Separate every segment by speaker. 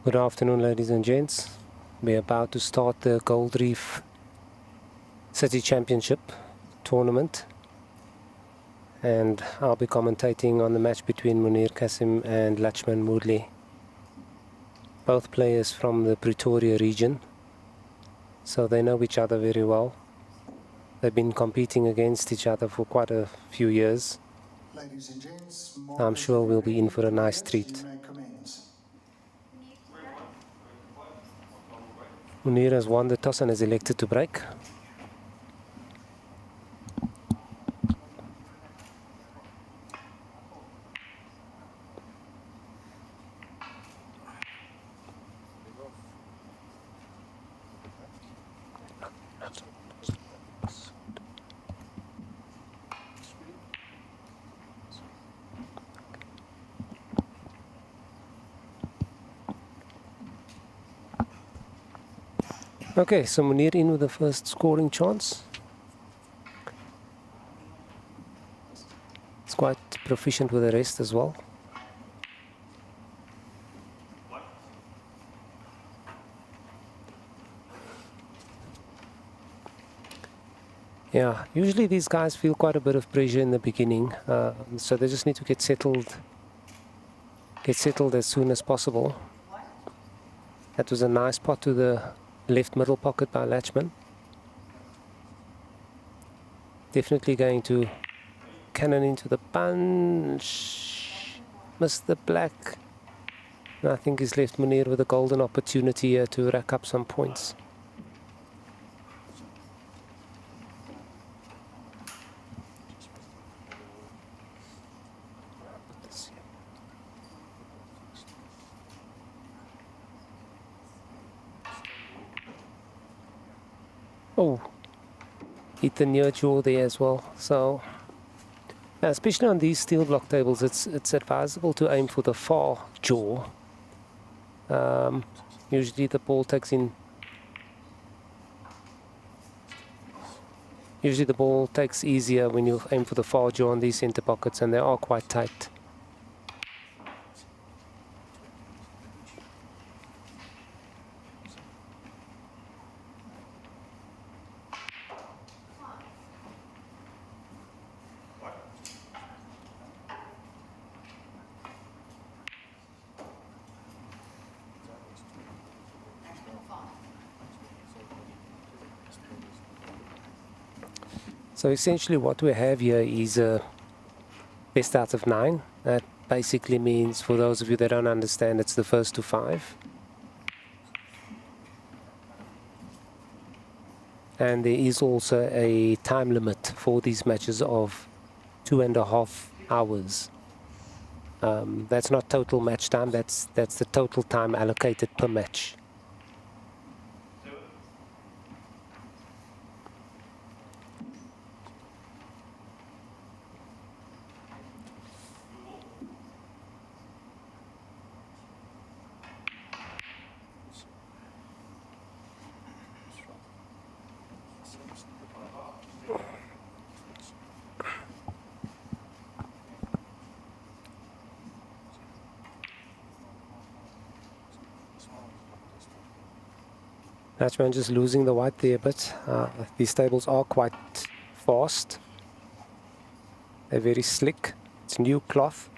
Speaker 1: Good afternoon, ladies and gents. We're about to start the Gold Reef City Championship tournament, and I'll be commentating on the match between Munir Kasim and Lachman Moodley, both players from the Pretoria region, so they know each other very well. They've been competing against each other for quite a few years.
Speaker 2: Ladies and gents,
Speaker 1: I'm sure we'll be in for a nice treat. Munir has won the toss and is elected to break. Okay, so Munir in with the first scoring chance. He's quite proficient with the rest as well. Yeah, usually these guys feel quite a bit of pressure in the beginning, so they just need to get settled as soon as possible. That was a nice pot to the left middle pocket by Lachman. Definitely going to cannon into the bunch. Missed the black. And I think he's left Munir with a golden opportunity here to rack up some points. Oh, hit the near jaw there as well. So, especially on these steel block tables, it's advisable to aim for the far jaw. Usually the ball takes in. Usually the ball takes easier when you aim for the far jaw on these center pockets, and they are quite tight. So essentially what we have here is a best out of 9. That basically means, for those of you that don't understand, it's the first to 5. And there is also a time limit for these matches of 2.5 hours. That's not total match time, that's the total time allocated per match. Lachman just losing the white there a bit. These tables are quite fast. They're very slick. It's new cloth.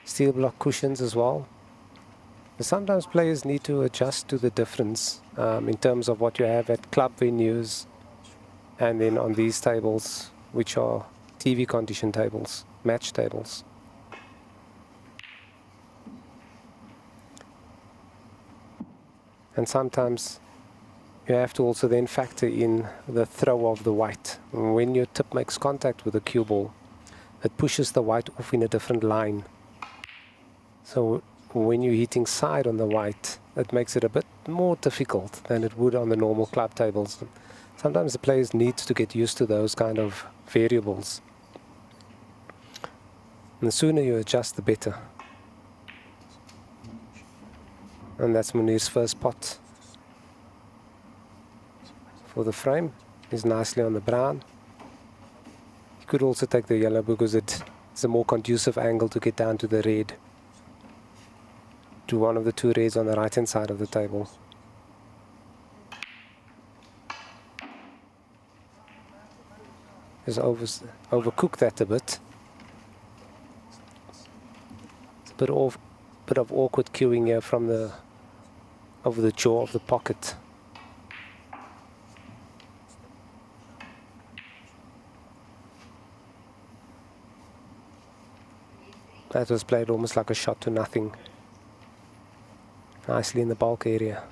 Speaker 1: Steel block cushions as well. But sometimes players need to adjust to the difference in terms of what you have at club venues and then on these tables, which are TV condition tables, match tables. And sometimes you have to also then factor in the throw of the white. When your tip makes contact with the cue ball, it pushes the white off in a different line. So when you're hitting side on the white, it makes it a bit more difficult than it would on the normal club tables. Sometimes the players need to get used to those kind of variables. And the sooner you adjust, the better. And that's Munir's first pot for the frame. He's nicely on the brown. He could also take the yellow because it's a more conducive angle to get down to the red. to one of the two reds on the right hand side of the table. Just overcook that a bit. It's a bit of awkward cueing here from over the jaw of the pocket. That was played almost like a shot to nothing. Nicely in the bulk area.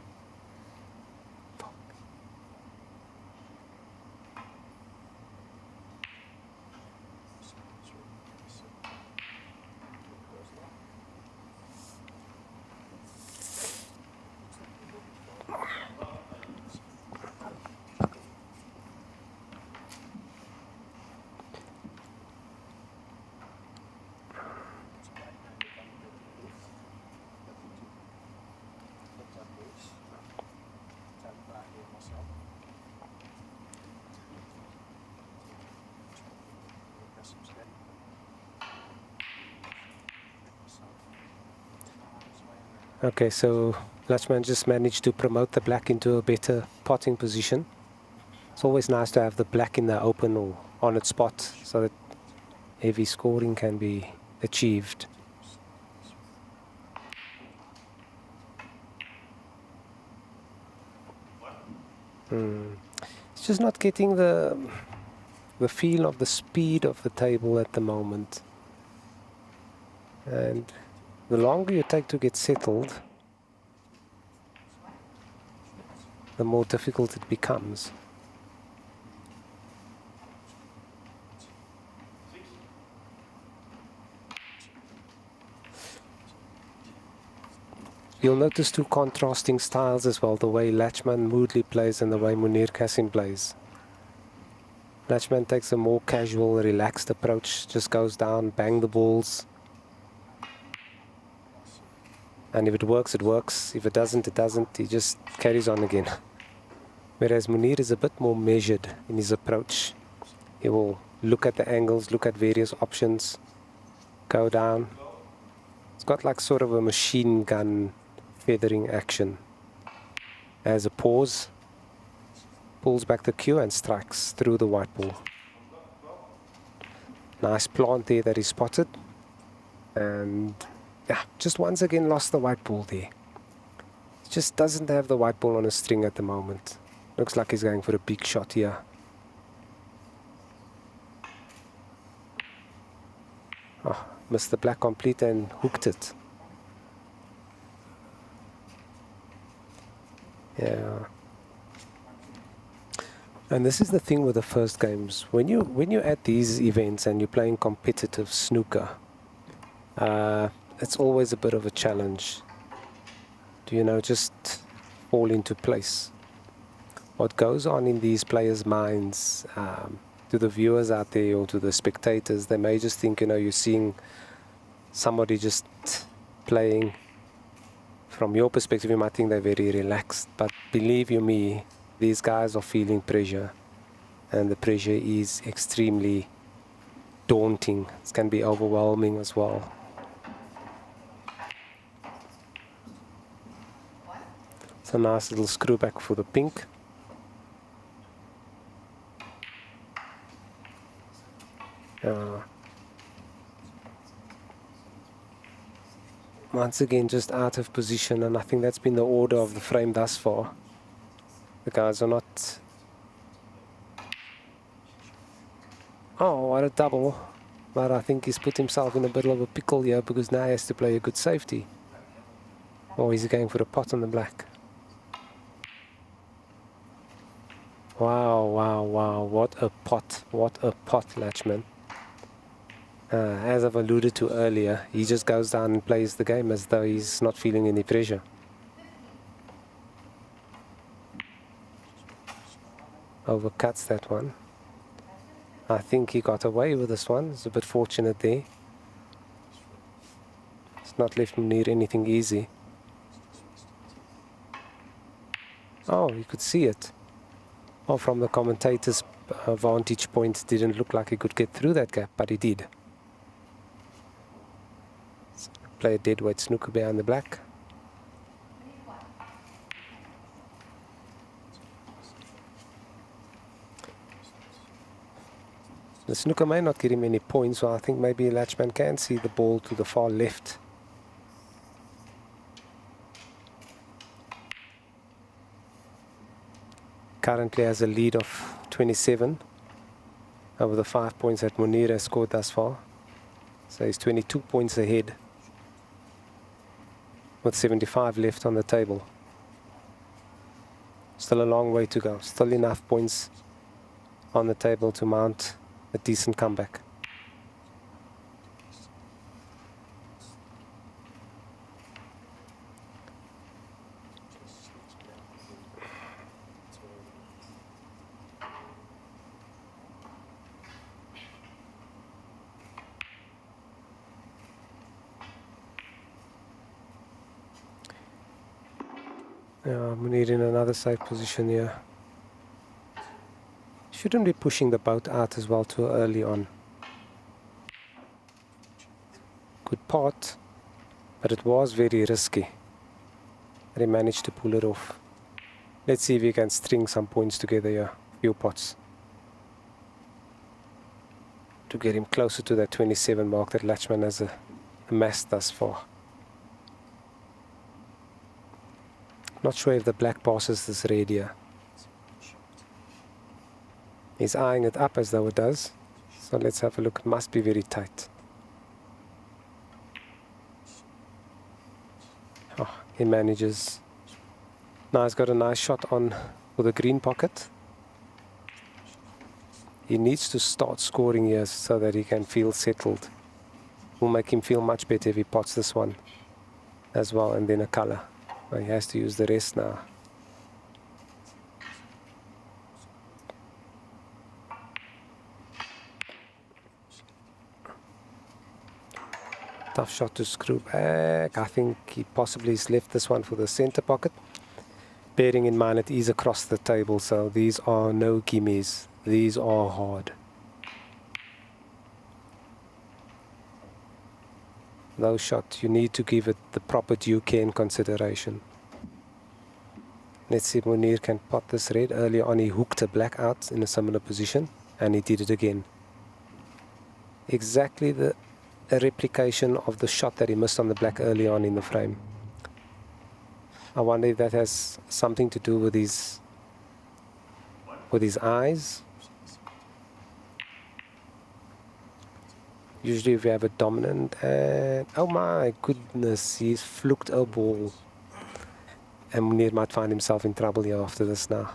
Speaker 1: Okay, so Latchman just managed to promote the black into a better potting position. It's always nice to have the black in the open or on its spot so that heavy scoring can be achieved. It's just not getting the feel of the speed of the table at the moment. And the longer you take to get settled, the more difficult it becomes. You'll notice two contrasting styles as well, the way Latchman Moodley plays and the way Munir Kassim plays. Latchman takes a more casual, relaxed approach, just goes down, bang the balls. And if it works, it works. If it doesn't, it doesn't. He just carries on again. Whereas Munir is a bit more measured in his approach. He will look at the angles, look at various options, go down. It's got like sort of a machine gun feathering action. Has a pause, pulls back the cue and strikes through the white ball. Nice plant there that he spotted. And yeah, just once again lost the white ball there. He just doesn't have the white ball on a string at the moment. Looks like he's going for a big shot here. Oh, missed the black complete and hooked it. Yeah. And this is the thing with the first games. When you add these events and you're playing competitive snooker, it's always a bit of a challenge to, just fall into place. What goes on in these players' minds, to the viewers out there or to the spectators, they may just think, you're seeing somebody just playing. From your perspective, you might think they're very relaxed, but believe you me, these guys are feeling pressure, and the pressure is extremely daunting. It can be overwhelming as well. It's a nice little screw back for the pink. Once again, just out of position, and I think that's been the order of the frame thus far. The guys are not... Oh, what a double. But I think he's put himself in a bit of a pickle here because now he has to play a good safety. Or is he going for a pot on the black? Wow, wow, wow. What a pot. What a pot, Latchman. As I've alluded to earlier, he just goes down and plays the game as though he's not feeling any pressure. Overcuts that one. I think he got away with this one. It's a bit fortunate there. It's not left Munir anything easy. Oh, you could see it. Oh, from the commentator's vantage point, it didn't look like he could get through that gap, but he did. Play a deadweight snooker behind the black. The snooker may not get him any points, so I think maybe Latchman can see the ball to the far left. Currently has a lead of 27 over the 5 points that Munir has scored thus far. So he's 22 points ahead with 75 left on the table. Still a long way to go. Still enough points on the table to mount a decent comeback. Munir in another safe position here. Shouldn't be pushing the boat out as well too early on. Good pot, but it was very risky. But he managed to pull it off. Let's see if he can string some points together here. Few pots. To get him closer to that 27 mark that Latchman has amassed thus far. Not sure if the black passes this red here. He's eyeing it up as though it does. So let's have a look. It must be very tight. Oh, he manages. Now he's got a nice shot on for the green pocket. He needs to start scoring here so that he can feel settled. Will make him feel much better if he pots this one as well, and then a color. Well, he has to use the rest now. Tough shot to screw back. I think he possibly has left this one for the center pocket. Bearing in mind it is across the table, so these are no gimmies. These are hard. Those shots, you need to give it the proper due care and consideration. Let's see if Munir can pot this red. Earlier on he hooked a black out in a similar position, and he did it again. Exactly a replication of the shot that he missed on the black early on in the frame. I wonder if that has something to do with his eyes. Usually if you have a dominant and oh my goodness, he's fluked a ball. And Munir might find himself in trouble here after this now.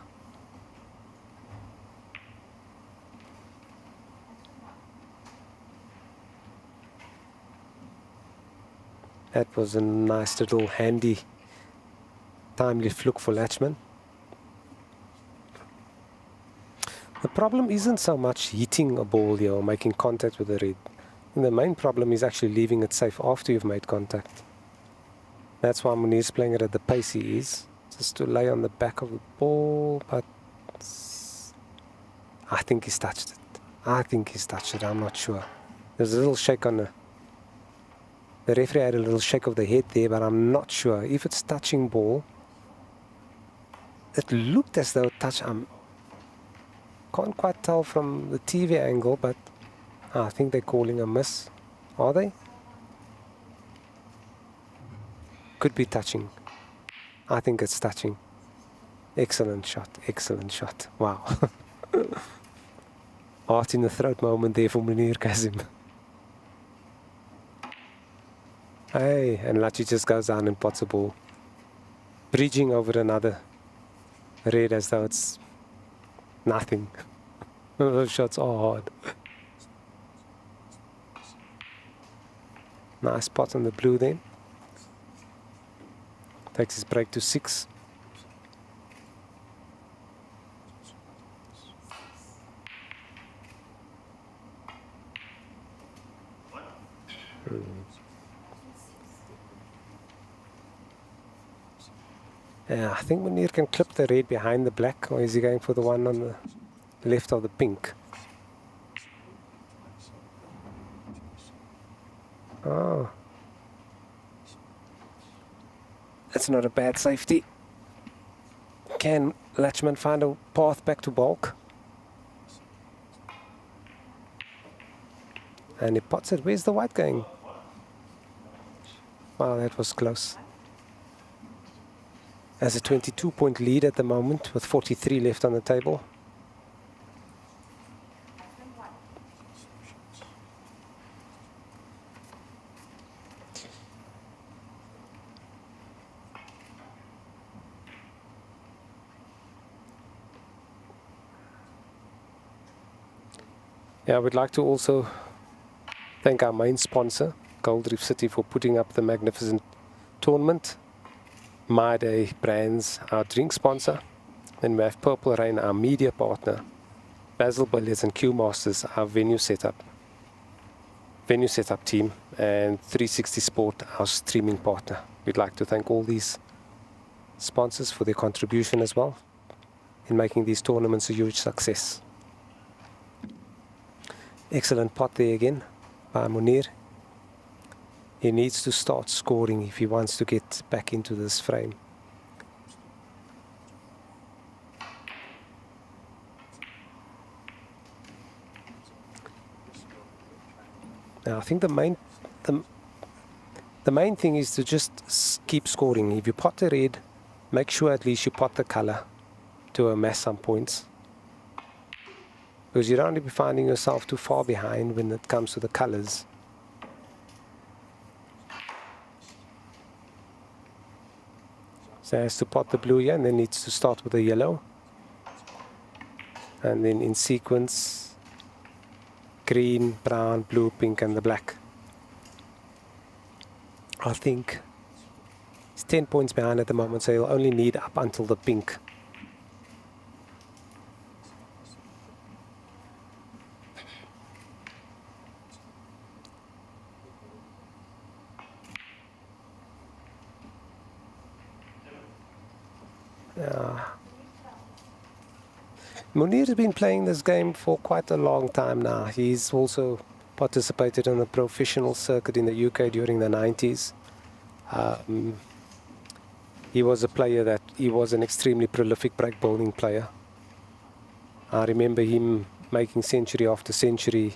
Speaker 1: That was a nice little handy, timely fluke for Latchman. The problem isn't so much hitting a ball here or making contact with the red. And the main problem is actually leaving it safe after you've made contact. That's why Munir's playing it at the pace he is. Just to lay on the back of the ball, but I think he's touched it. I think he's touched it, I'm not sure. There's a little shake on the referee had a little shake of the head there, but I'm not sure. If it's touching ball, it looked as though it touched. Can't quite tell from the TV angle, but I think they're calling a miss. Are they? Could be touching. I think it's touching. Excellent shot. Excellent shot. Wow. Heart in the throat moment there for Munir Kazim. Hey, and Lachi just goes down and pots a ball. Bridging over another red as though it's nothing. Those shots are hard. Nice pot on the blue then. Takes his break to 6. Yeah, I think Munir can clip the red behind the black, or is he going for the one on the left of the pink? Oh. That's not a bad safety. Can Latchman find a path back to bulk? And he pots it. Where's the white going? Wow, that was close. Has a 22-point lead at the moment with 43 left on the table. Yeah, I would like to also thank our main sponsor, Gold Reef City, for putting up the magnificent tournament. My Day Brands, our drink sponsor. Then we have Purple Rain, our media partner. Basil Billiards and Q Masters, our venue setup team. And 360 Sport, our streaming partner. We'd like to thank all these sponsors for their contribution as well in making these tournaments a huge success. Excellent pot there again by Munir. He needs to start scoring if he wants to get back into this frame. Now I think the main thing is to just keep scoring. If you pot the red, make sure at least you pot the color to amass some points. Because you don't want to be finding yourself too far behind when it comes to the colors. So he has to pot the blue here and then needs to start with the yellow. And then in sequence, green, brown, blue, pink and the black. I think he's 10 points behind at the moment, so he'll only need up until the pink. Munir has been playing this game for quite a long time now. He's also participated in the professional circuit in the UK during the 90s. He was a player he was an extremely prolific break bowling player. I remember him making century after century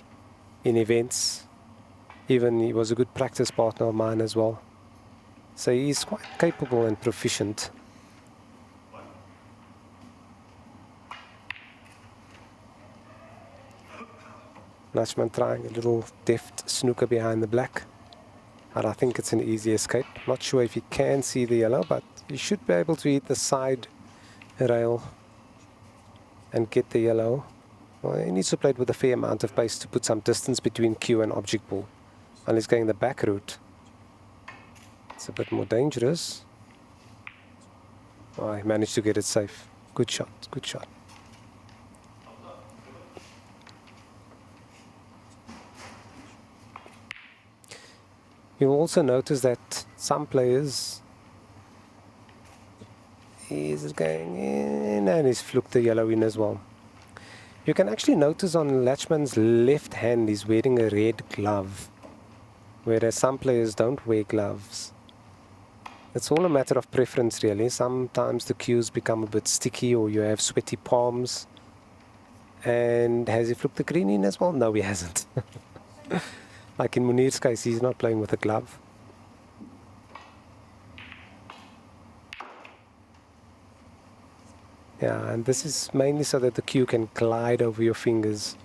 Speaker 1: in events. Even he was a good practice partner of mine as well. So he's quite capable and proficient. Nachman trying a little deft snooker behind the black. And I think it's an easy escape. Not sure if he can see the yellow, but he should be able to hit the side rail and get the yellow. Well, he needs to play it with a fair amount of pace to put some distance between cue and object ball. And he's going the back route. It's a bit more dangerous. Oh, he managed to get it safe. Good shot, good shot. You'll also notice that some players, he's going in and he's fluked the yellow in as well. You can actually notice on Latchman's left hand he's wearing a red glove, whereas some players don't wear gloves. It's all a matter of preference really. Sometimes the cues become a bit sticky or you have sweaty palms. And has he fluked the green in as well? No, he hasn't. Like in Munir's case, he's not playing with a glove. Yeah, and this is mainly so that the cue can glide over your fingers.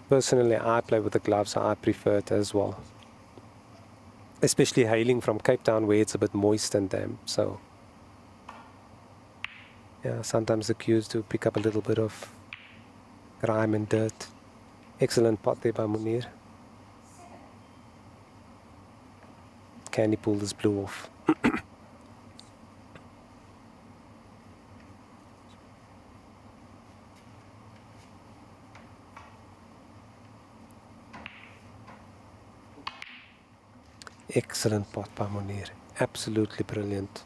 Speaker 1: Personally, I play with the gloves, so I prefer it as well. Especially hailing from Cape Town where it's a bit moist and damp, so yeah, sometimes the cues do pick up a little bit of grime and dirt. Excellent pot there by Munir. Can he pull this blue off? Excellent pot by Munir. Absolutely brilliant.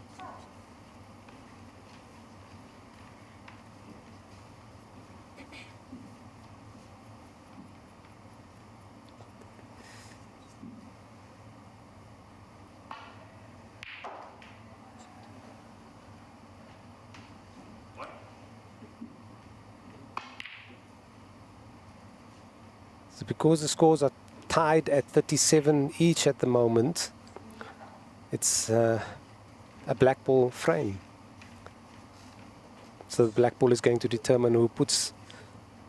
Speaker 1: So because the scores are tied at 37 each at the moment. It's a black ball frame. So the black ball is going to determine who puts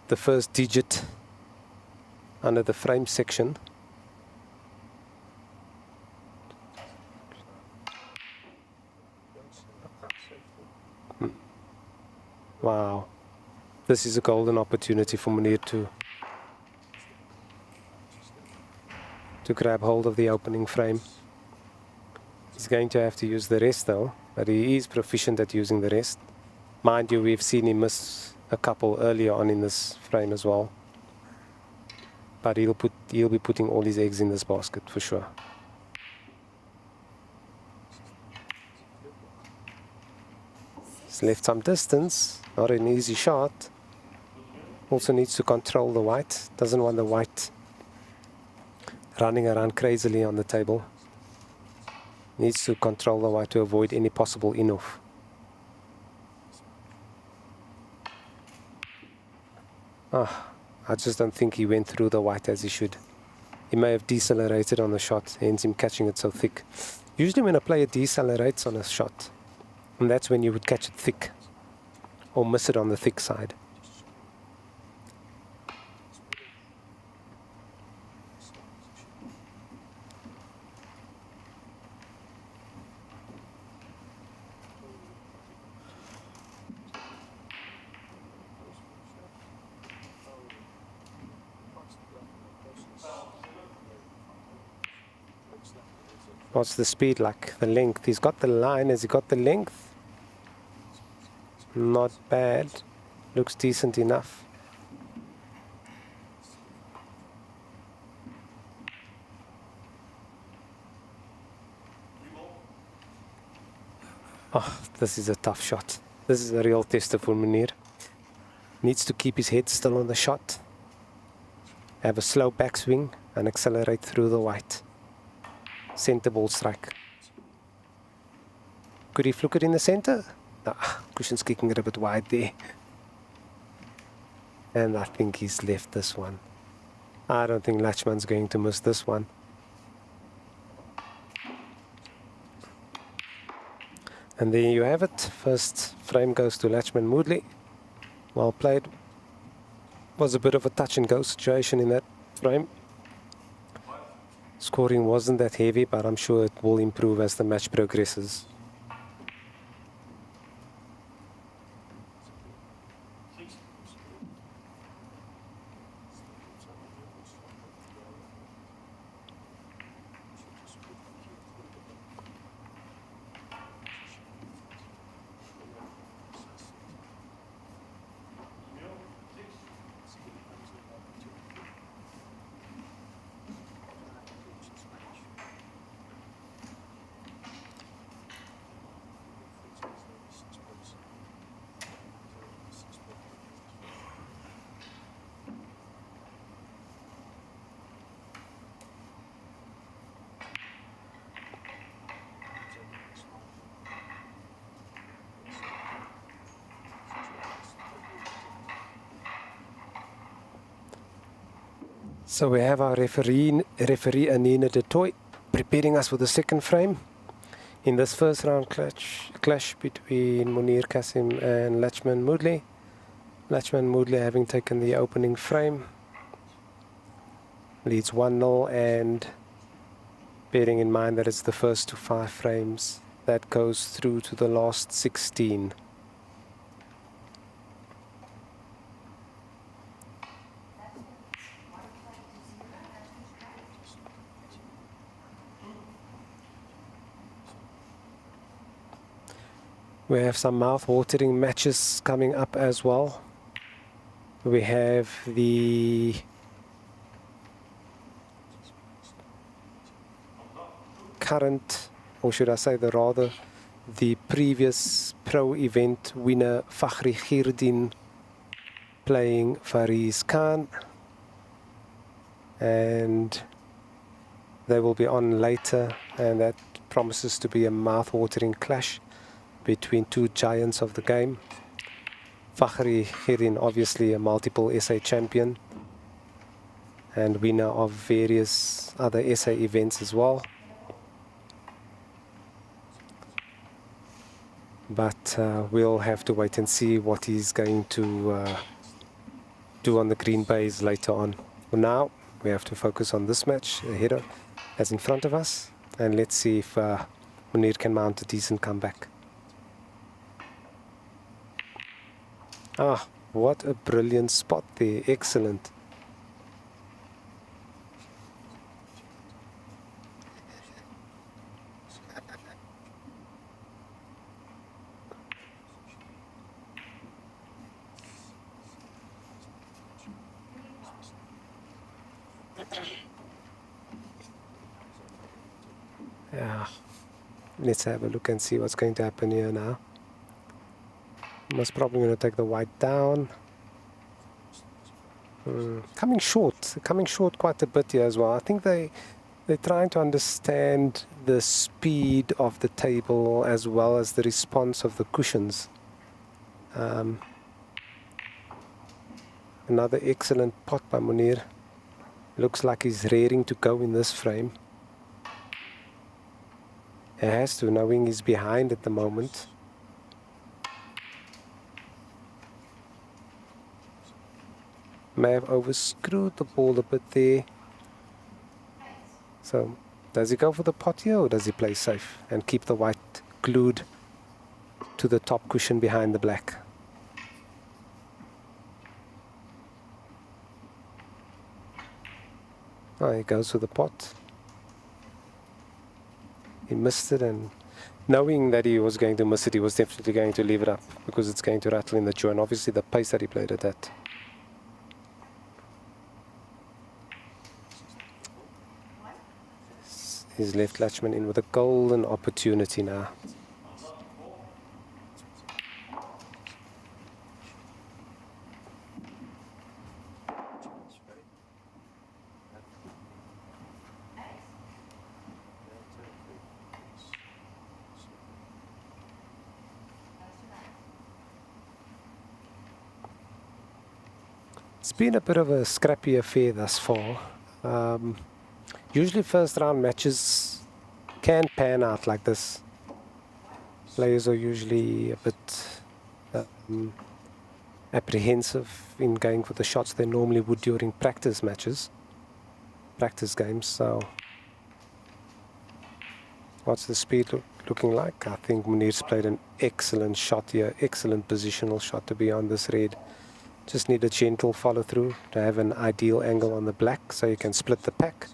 Speaker 1: the first digit under the frame section. Wow. This is a golden opportunity for Munir to grab hold of the opening frame. He's going to have to use the rest though, but he is proficient at using the rest. Mind you, we've seen him miss a couple earlier on in this frame as well. But he'll be putting all his eggs in this basket for sure. He's left some distance, not an easy shot. Also needs to control the white, doesn't want the white running around crazily on the table. Needs to control the white to avoid any possible in-off. I just don't think he went through the white as he should. He may have decelerated on the shot, hence him catching it so thick. Usually when a player decelerates on a shot, and that's when you would catch it thick, or miss it on the thick side. What's the speed like? The length. He's got the line. Has he got the length? Not bad. Looks decent enough. Oh, this is a tough shot. This is a real tester for Munir. Needs to keep his head still on the shot. Have a slow backswing and accelerate through the white. Center ball strike. Could he fluke it in the center? Cushion's kicking it a bit wide there. And I think he's left this one. I don't think Latchman's going to miss this one. And there you have it. First frame goes to Latchman Moodley. Well played. Was a bit of a touch and go situation in that frame. Scoring wasn't that heavy, but I'm sure it will improve as the match progresses. So we have our referee Anina de Toy preparing us for the second frame. In this first round clash between Munir Kasim and Latchman Moodley. Latchman Moodley having taken the opening frame. Leads 1-0, and bearing in mind that it's the first to 5 frames, that goes through to the last 16. We have some mouth-watering matches coming up as well. We have the current, or should I say the previous pro event winner Fakhri Khirdin playing Fariz Khan. And they will be on later, and that promises to be a mouth-watering clash between two giants of the game. Fakhri Khirdin, obviously a multiple SA champion, and winner of various other SA events as well. But we'll have to wait and see what he's going to do on the green bays later on. For now, we have to focus on this match ahead that's in front of us, and let's see if Munir can mount a decent comeback. Ah, what a brilliant spot there. Excellent. Yeah. Let's have a look and see what's going to happen here now. Most probably going to take the white down. Coming short quite a bit here as well. I think they're trying to understand the speed of the table as well as the response of the cushions. Another excellent pot by Munir. Looks like he's raring to go in this frame. He has to, knowing he's behind at the moment. May have overscrewed the ball a bit there. So, does he go for the pot here or does he play safe and keep the white glued to the top cushion behind the black? Oh, he goes for the pot. He missed it, and knowing that he was going to miss it, he was definitely going to leave it up because it's going to rattle in the jaw, and obviously the pace that he played at that. His left latchman in with a golden opportunity now. It's been a bit of a scrappy affair thus far. Usually first round matches can pan out like this. Players are usually a bit apprehensive in going for the shots they normally would during practice matches, practice games. So what's the speed looking like? I think Munir's played an excellent shot here, excellent positional shot to be on this red. Just need a gentle follow through to have an ideal angle on the black so you can split the pack.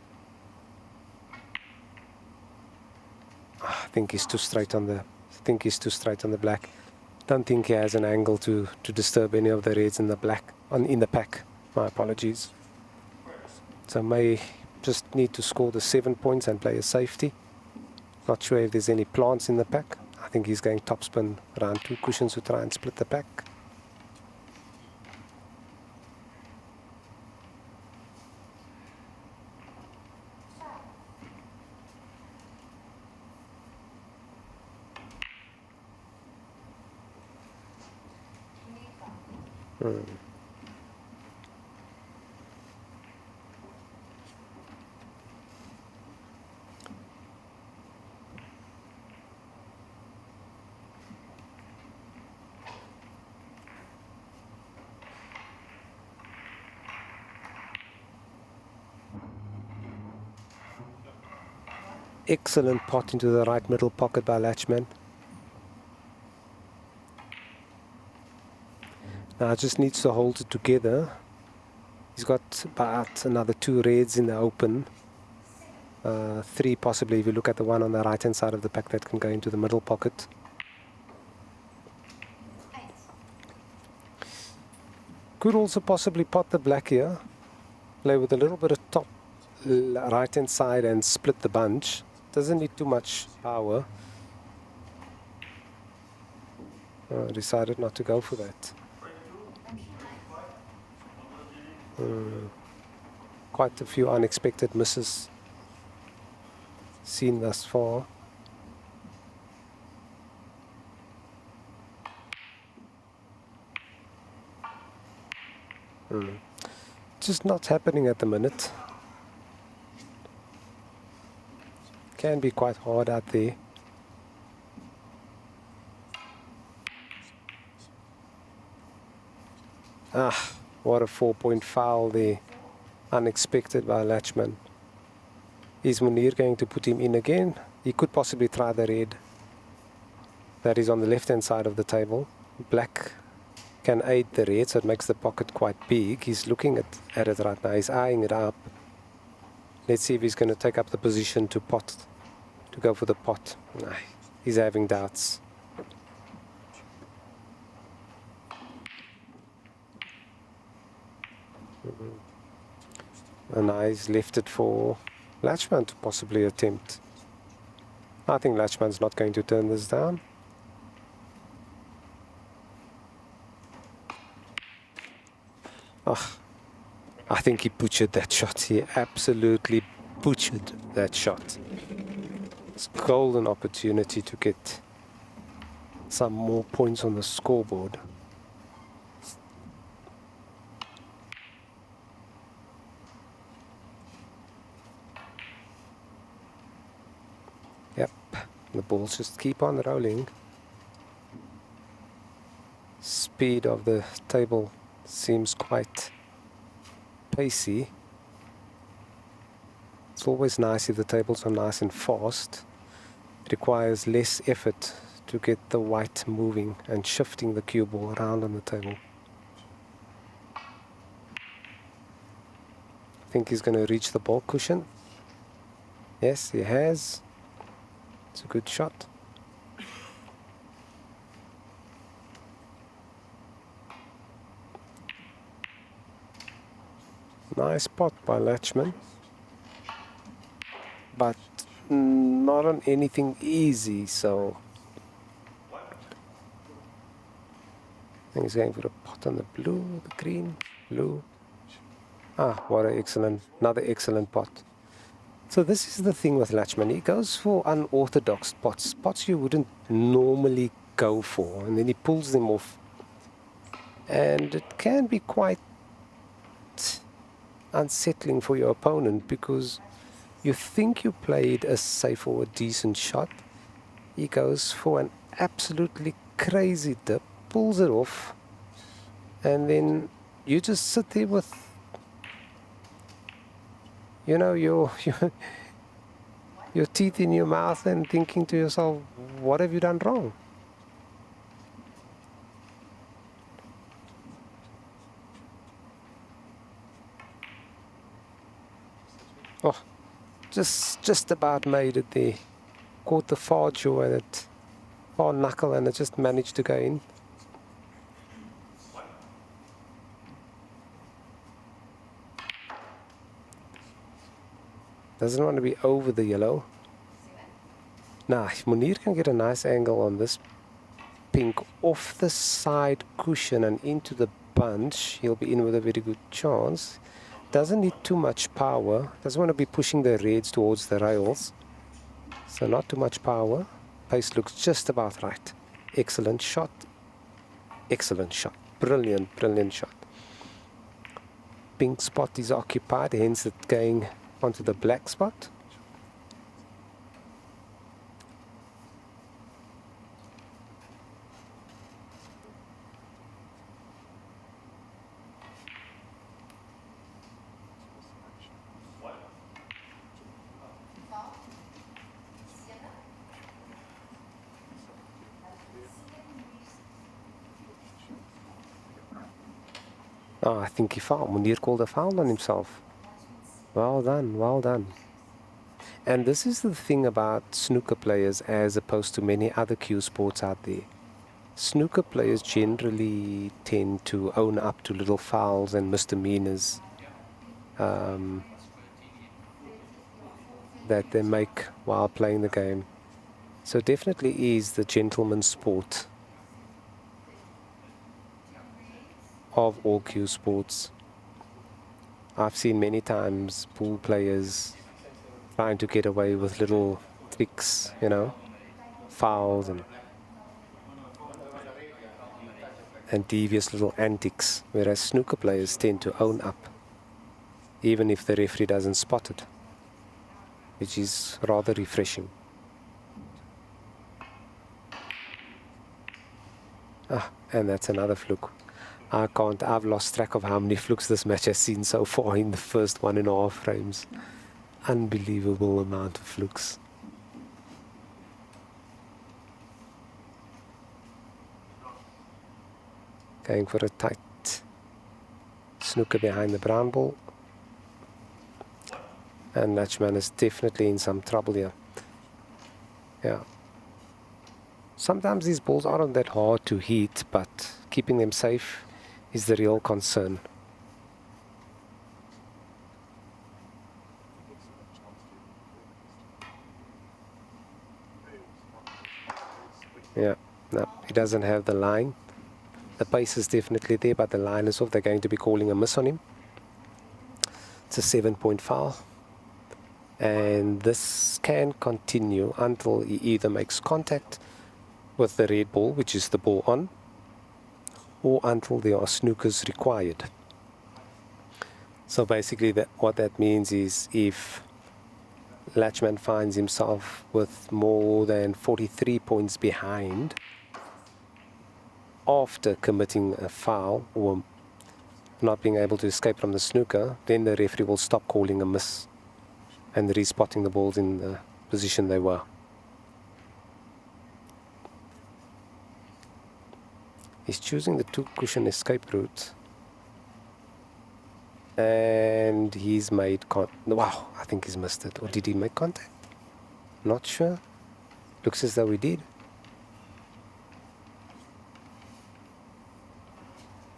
Speaker 1: I think he's too straight on the black. Don't think he has an angle to disturb any of the reds in the black in the pack. My apologies. So may just need to score the 7 points and play a safety. Not sure if there's any plants in the pack. I think he's going topspin around 2 cushions to try and split the pack. Excellent pot into the right middle pocket by Latchman. Now just needs to hold it together. He's got about another 2 reds in the open. 3 possibly if you look at the one on the right hand side of the pack that can go into the middle pocket. Could also possibly pot the black here. Play with a little bit of top right hand side and split the bunch. Doesn't need too much power. Decided not to go for that. Quite a few unexpected misses seen thus far. just not happening at the minute. Can be quite hard out there. Ah, what a 4-point foul there. Unexpected by Latchman. Is Munir going to put him in again? He could possibly try the red. That is on the left-hand side of the table. Black can aid the red, so it makes the pocket quite big. He's looking at it right now. He's eyeing it up. Let's see if he's going to take up the position to go for the pot. Nah, he's having doubts. And now he's left it for Latchman to possibly attempt. I think Latchman's not going to turn this down. Oh, I think he butchered that shot. He absolutely butchered that shot. It's a golden opportunity to get some more points on the scoreboard. Yep, the balls just keep on rolling. Speed of the table seems quite pacey. It's always nice if the tables are nice and fast. It requires less effort to get the white moving and shifting the cue ball around on the table. I think he's going to reach the ball cushion. Yes, he has. It's a good shot. Nice pot by Latchman, but not on anything easy, so I think he's going for the pot on the blue, the green, blue. Ah, what an another excellent pot. So this is the thing with Latchman. He goes for unorthodox pots you wouldn't normally go for, and then he pulls them off. And it can be quite unsettling for your opponent because you think you played a safe or a decent shot. He goes for an absolutely crazy dip, pulls it off, and then you just sit there with, you know, your teeth in your mouth and thinking to yourself, what have you done wrong? Oh, just about made it there. Caught the far jaw and it, far knuckle, and it just managed to go in. Doesn't want to be over the yellow. Now, if Munir can get a nice angle on this pink off the side cushion and into the bunch, he'll be in with a very good chance. Doesn't need too much power. Doesn't want to be pushing the reds towards the rails. So not too much power. Pace looks just about right. Excellent shot. Excellent shot. Brilliant, brilliant shot. Pink spot is occupied, hence it going onto the black spot. Oh, I think he fouled. Munir called a foul on himself. Well done, well done. And this is the thing about snooker players as opposed to many other cue sports out there. Snooker players generally tend to own up to little fouls and misdemeanors that they make while playing the game. So definitely is the gentleman's sport of all cue sports. I've seen many times pool players trying to get away with little tricks, you know, fouls and devious little antics, whereas snooker players tend to own up even if the referee doesn't spot it, which is rather refreshing. And that's another fluke. I've lost track of how many flukes this match has seen so far in the first 1.5 frames. Unbelievable amount of flukes. Going for a tight snooker behind the brown ball. And Latchman is definitely in some trouble here. Yeah. Sometimes these balls aren't that hard to hit, but keeping them safe is the real concern. Yeah, no, he doesn't have the line. The pace is definitely there, but the line is off. They're going to be calling a miss on him. It's a 7-point foul. And this can continue until he either makes contact with the red ball, which is the ball on, or until there are snookers required. So basically what that means is if Latchman finds himself with more than 43 points behind after committing a foul or not being able to escape from the snooker, then the referee will stop calling a miss and respotting the balls in the position they were. He's choosing the 2-cushion escape route. And he's made wow, I think he's missed it. Or did he make contact? Not sure. Looks as though he did.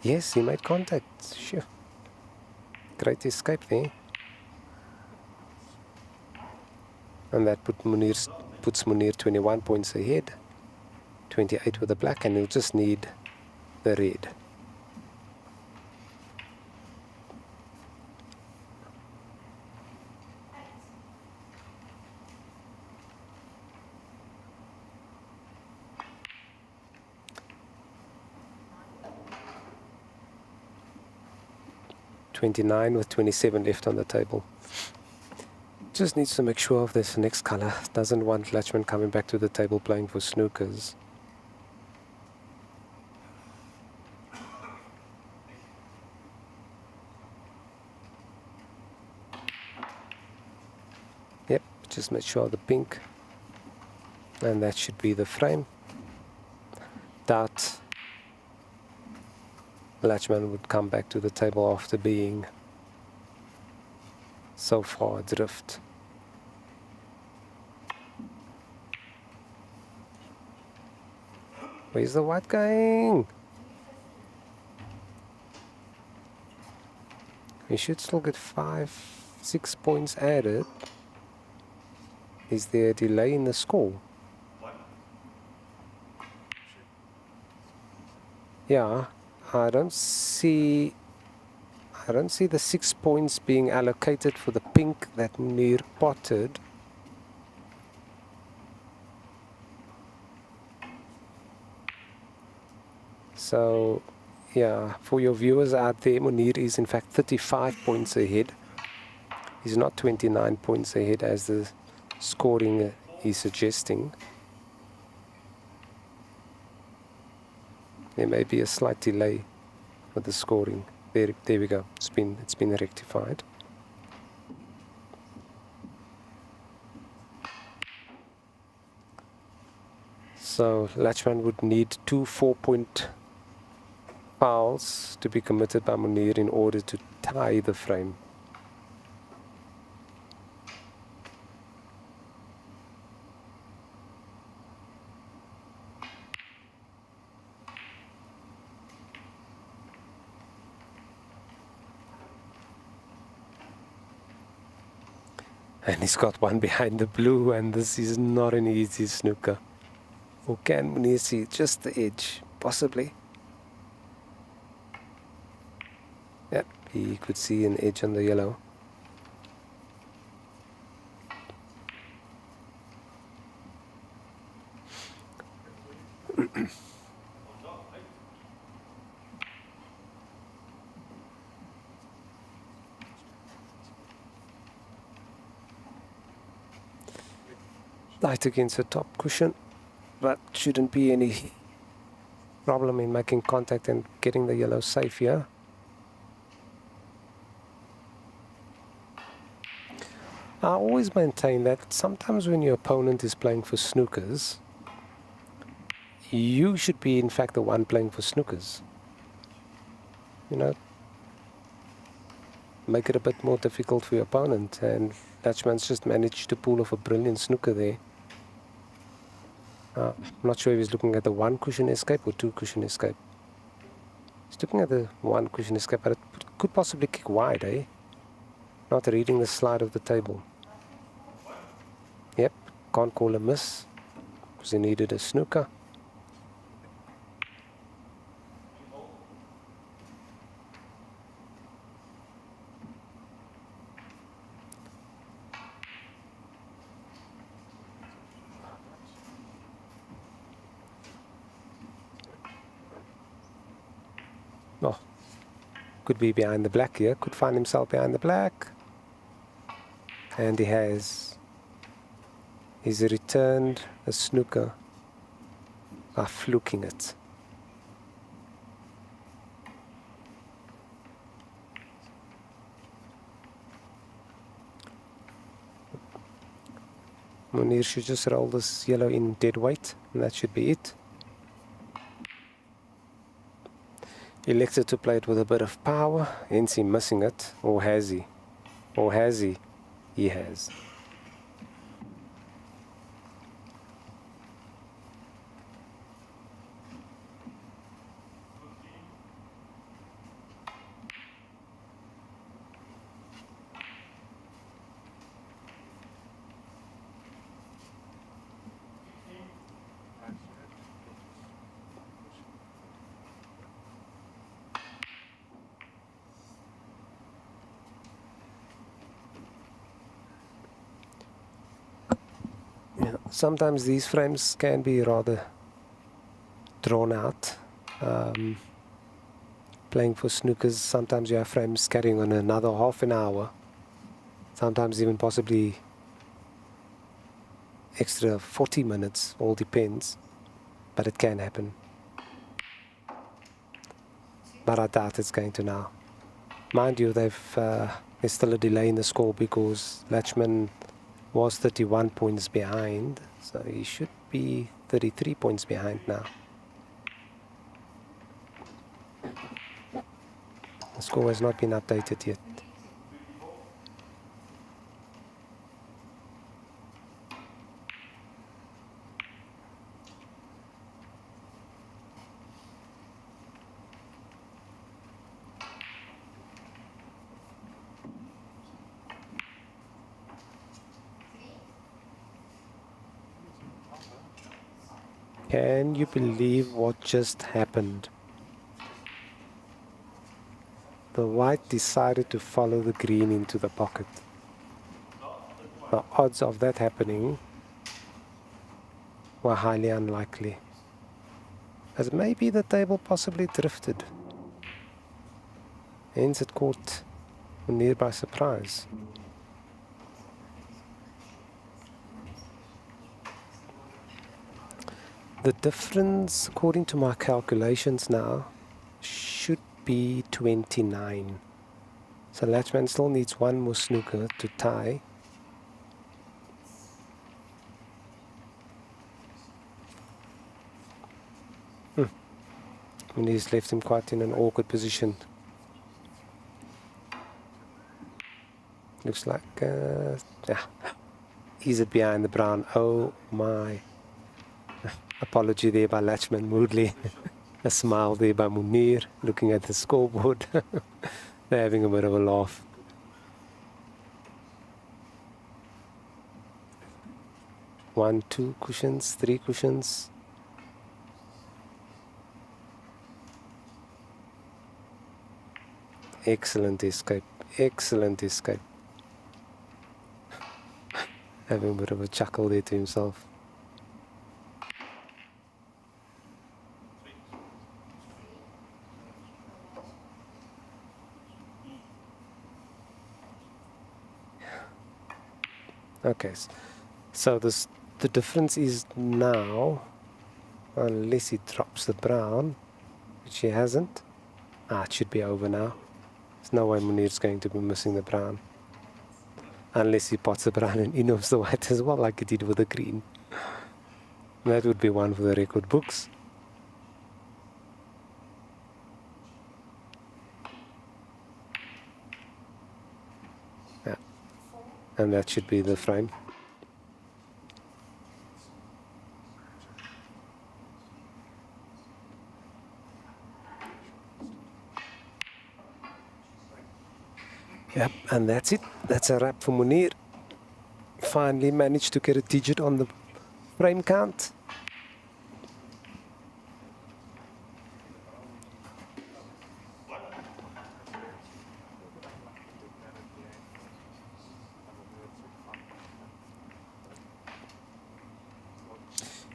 Speaker 1: Yes, he made contact. Sure. Great escape there. And that puts Munir 21 points ahead. 28 with the black, and he'll just need the red. $29 with 27 left on the table. Just needs to make sure of this next color. Doesn't want Latchman coming back to the table playing for snookers. Yep, just make sure the pink. And that should be the frame. Doubt Latchman would come back to the table after being so far adrift. Where's the white going? We should still get 5-6 points added. Is there a delay in the score? Yeah, I don't see the 6 points being allocated for the pink that Munir potted. So, yeah, for your viewers out there, Munir is in fact 35 points ahead. He's not 29 points ahead as the scoring is suggesting. There may be a slight delay with the scoring. There we go. It's been rectified. So Latchman would need 2 4-point fouls to be committed by Munir in order to tie the frame. And he's got one behind the blue, and this is not an easy snooker. Or can Munir see just the edge? Possibly. Yep, he could see an edge on the yellow. Light against the top cushion, but shouldn't be any problem in making contact and getting the yellow safe here. I always maintain that sometimes when your opponent is playing for snookers, you should be in fact the one playing for snookers. You know, make it a bit more difficult for your opponent, and Dutchman's just managed to pull off a brilliant snooker there. I'm not sure if he's looking at the one cushion escape or two cushion escape. He's looking at the one cushion escape, but it could possibly kick wide, eh? Not reading the slide of the table. Yep, can't call a miss because he needed a snooker. Oh, could be behind the black here, could find himself behind the black. And he has. He's returned a snooker by fluking it. Munir should just roll this yellow in dead weight, and that should be it. Elected to play it with a bit of power, hence he missing it. Or has he? Or has he? He has. Sometimes these frames can be rather drawn out. Playing for snookers, sometimes you have frames carrying on another half an hour. Sometimes even possibly extra 40 minutes, all depends. But it can happen. But I doubt it's going to now. Mind you, there's still a delay in the score because Latchman was 31 points behind, so he should be 33 points behind now. The score has not been updated yet. Can you believe what just happened? The white decided to follow the green into the pocket. The odds of that happening were highly unlikely, as maybe the table possibly drifted. Hence it caught Munir by surprise. The difference, according to my calculations now, should be 29. So Latchman still needs one more snooker to tie. And he's left him quite in an awkward position. Looks like, yeah, is it behind the brown? Oh my. Apology there by Latchman Moodley. A smile there by Munir, looking at the scoreboard. They're having a bit of a laugh. One, two cushions, three cushions. Excellent escape, excellent escape. Having a bit of a chuckle there to himself. Okay, so this the difference is now, unless he drops the brown, which he hasn't. It should be over now. There's no way Munir's going to be missing the brown. Unless he pots the brown and innoves the white as well, like he did with the green. That would be one for the record books. Yeah. And that should be the frame. Yep, and that's it. That's a wrap for Munir. Finally managed to get a digit on the frame count.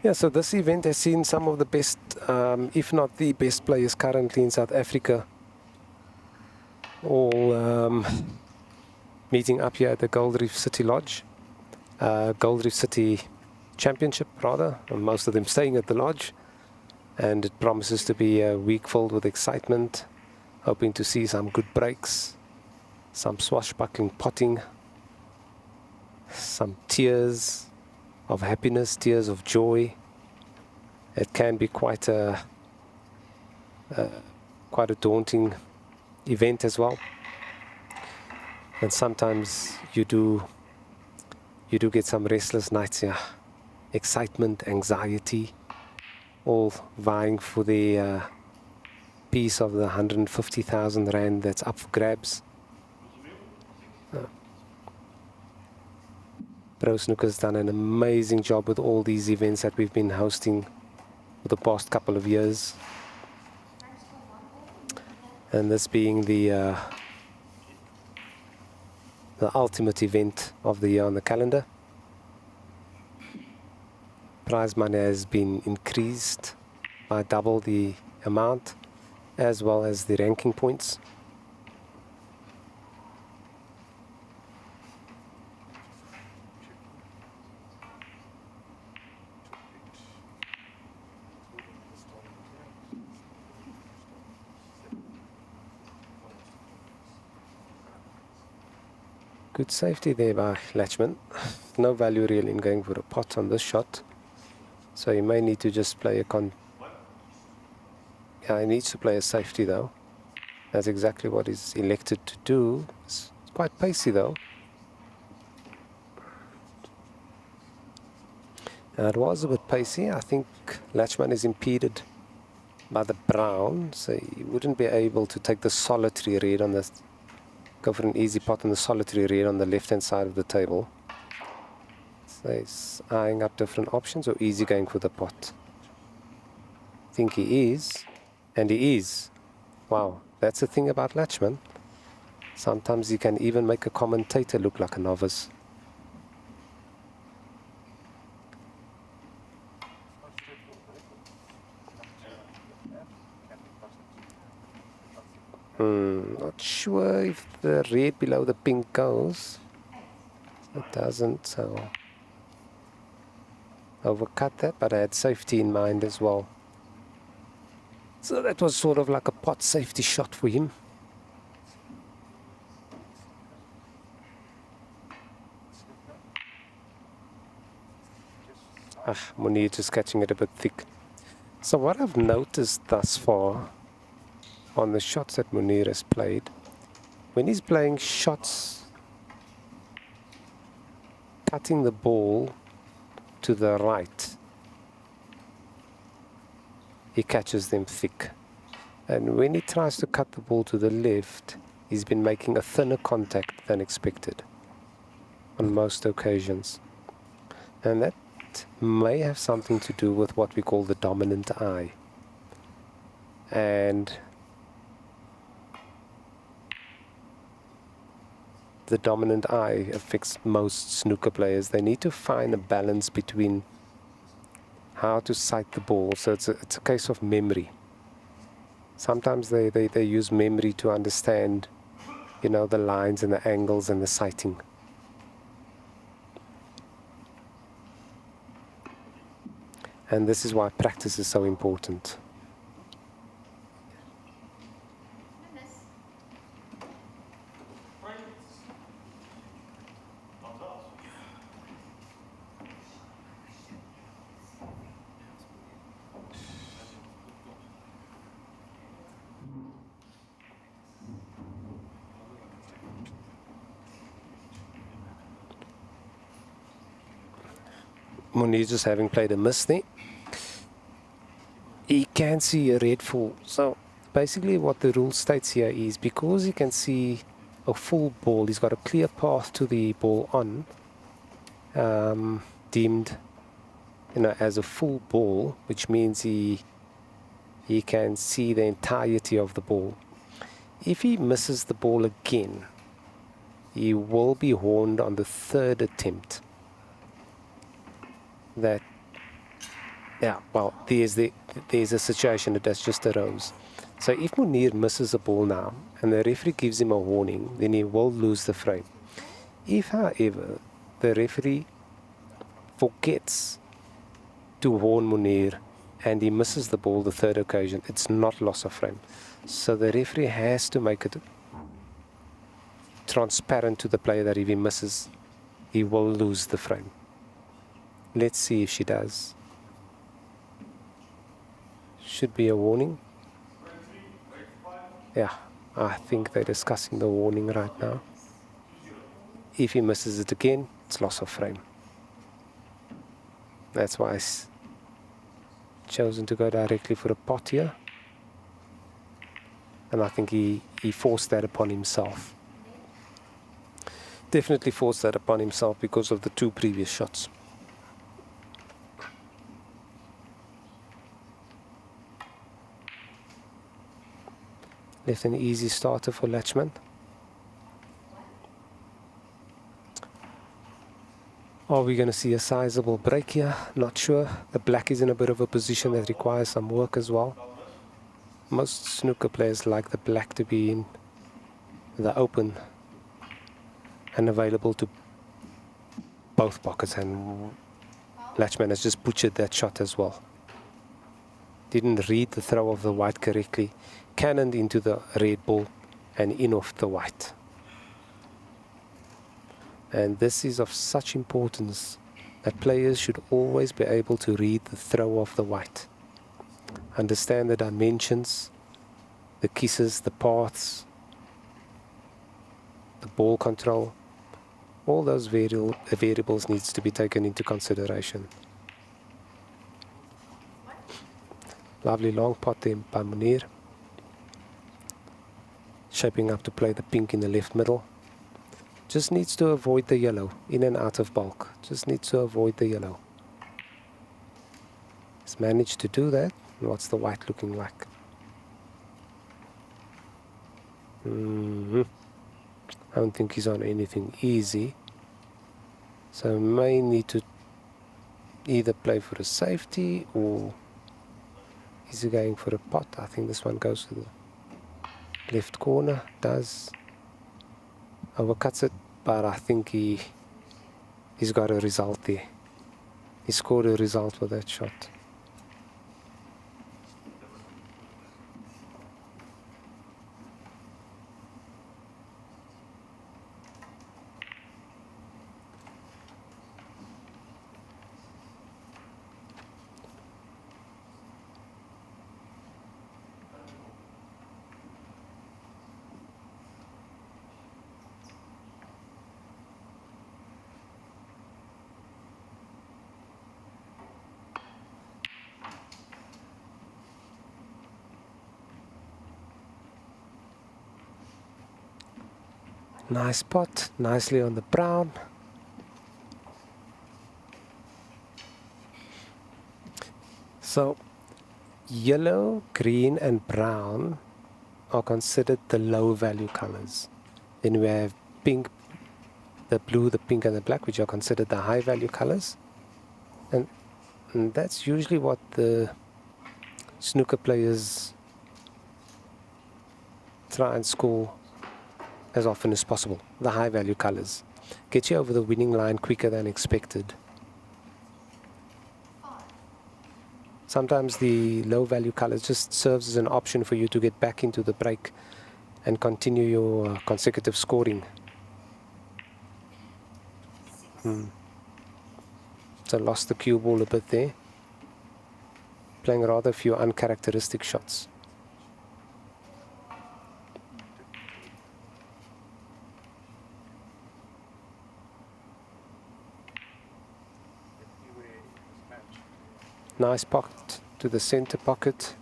Speaker 1: Yeah, so this event has seen some of the best, if not the best players currently in South Africa, all meeting up here at the Gold Reef City Lodge, Gold Reef City Championship rather, and most of them staying at the lodge. And it promises to be a week filled with excitement, hoping to see some good breaks, some swashbuckling potting, some tears of happiness, tears of joy. It can be quite a daunting event as well, and sometimes you do get some restless nights here. Excitement, anxiety, all vying for the piece of the 150,000 rand that's up for grabs. Pro Snooker's done an amazing job with all these events that we've been hosting for the past couple of years. And this being the ultimate event of the year on the calendar. Prize money has been increased by double the amount, as well as the ranking points. Good safety there by Latchman. No value really in going for a pot on this shot. So he may need to just play a yeah, he needs to play a safety though. That's exactly what he's elected to do. It's quite pacey though. It was a bit pacey. I think Latchman is impeded by the brown, so he wouldn't be able to take the solitary read on this. Go for an easy pot on the solitary read on the left-hand side of the table. So he's eyeing up different options, or easy going for the pot. I think he is, and he is. Wow, that's the thing about Latchman. Sometimes he can even make a commentator look like a novice. Not sure if the red below the pink goes. It doesn't, so overcut that, but I had safety in mind as well. So that was sort of like a pot safety shot for him. Munir just catching it a bit thick. So what I've noticed thus far on the shots that Munir has played, when he's playing shots cutting the ball to the right, he catches them thick. And when he tries to cut the ball to the left, he's been making a thinner contact than expected on most occasions. And that may have something to do with what we call the dominant eye. And the dominant eye affects most snooker players. They need to find a balance between how to sight the ball. So it's a case of memory. Sometimes they use memory to understand, you know, the lines and the angles and the sighting. And this is why practice is so important. Munir just having played a miss there. He can see a red fall. So basically what the rule states here is because he can see a full ball, he's got a clear path to the ball on, deemed as a full ball, which means he can see the entirety of the ball. If he misses the ball again, he will be horned on the third attempt. That, yeah, well, there's a situation that has just arose. So if Munir misses a ball now and the referee gives him a warning, then he will lose the frame. If, however, the referee forgets to warn Munir and he misses the ball the third occasion, it's not loss of frame. So the referee has to make it transparent to the player that if he misses, he will lose the frame. Let's see if she does. Should be a warning. Yeah, I think they're discussing the warning right now. If he misses it again, it's loss of frame. That's why he's chosen to go directly for a pot here. And I think he forced that upon himself. Definitely forced that upon himself because of the two previous shots. Left an easy starter for Latchman. Are we going to see a sizable break here? Not sure. The black is in a bit of a position that requires some work as well. Most snooker players like the black to be in the open and available to both pockets, and Latchman has just butchered that shot as well. Didn't read the throw of the white correctly, cannoned into the red ball and in off the white. And this is of such importance that players should always be able to read the throw of the white. Understand the dimensions, the kisses, the paths, the ball control. All those variables needs to be taken into consideration. Lovely long pot there by Munir. Shaping up to play the pink in the left middle. Just needs to avoid the yellow, in and out of bulk. Just needs to avoid the yellow. He's managed to do that. And what's the white looking like? I don't think he's on anything easy. So may need to either play for a safety or is he going for a pot? I think this one goes to the left corner. Does. Overcuts it, but I think he's got a result there. He scored a result with that shot. Nice pot, nicely on the brown. So, yellow, green and brown are considered the low value colors. Then we have pink, the blue, the pink and the black, which are considered the high value colors. And that's usually what the snooker players try and score as often as possible. The high value colors get you over the winning line quicker than expected. Sometimes the low value colors just serves as an option for you to get back into the break and continue your consecutive scoring. So lost the cue ball a bit there. Playing rather few uncharacteristic shots. Nice pocket to the center pocket,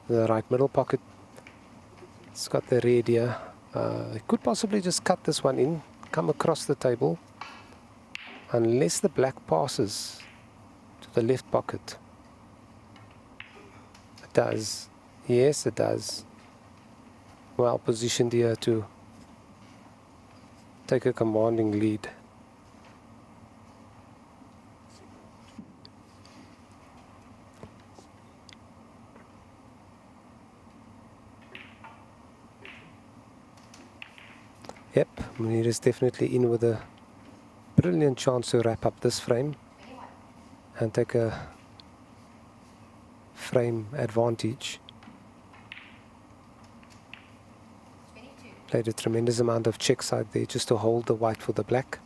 Speaker 1: the right middle pocket. It's got the red here. It could possibly just cut this one in, come across the table, unless the black passes to the left pocket. It does. Yes, it does. Well positioned here to take a commanding lead. Yep, Munir is definitely in with a brilliant chance to wrap up this frame and take a frame advantage. Played a tremendous amount of check side there just to hold the white for the black.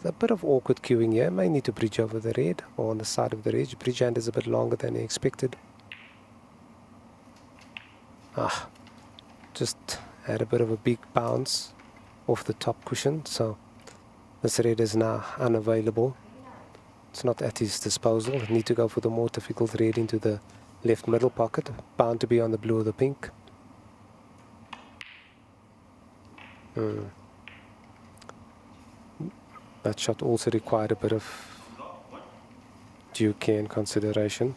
Speaker 1: A bit of awkward queuing here. May need to bridge over the red or on the side of the red. Bridge hand is a bit longer than I expected. Just had a bit of a big bounce off the top cushion, so this red is now unavailable. It's not at his disposal. Need to go for the more difficult red into the left middle pocket, bound to be on the blue or the pink. That shot also required a bit of due care and consideration.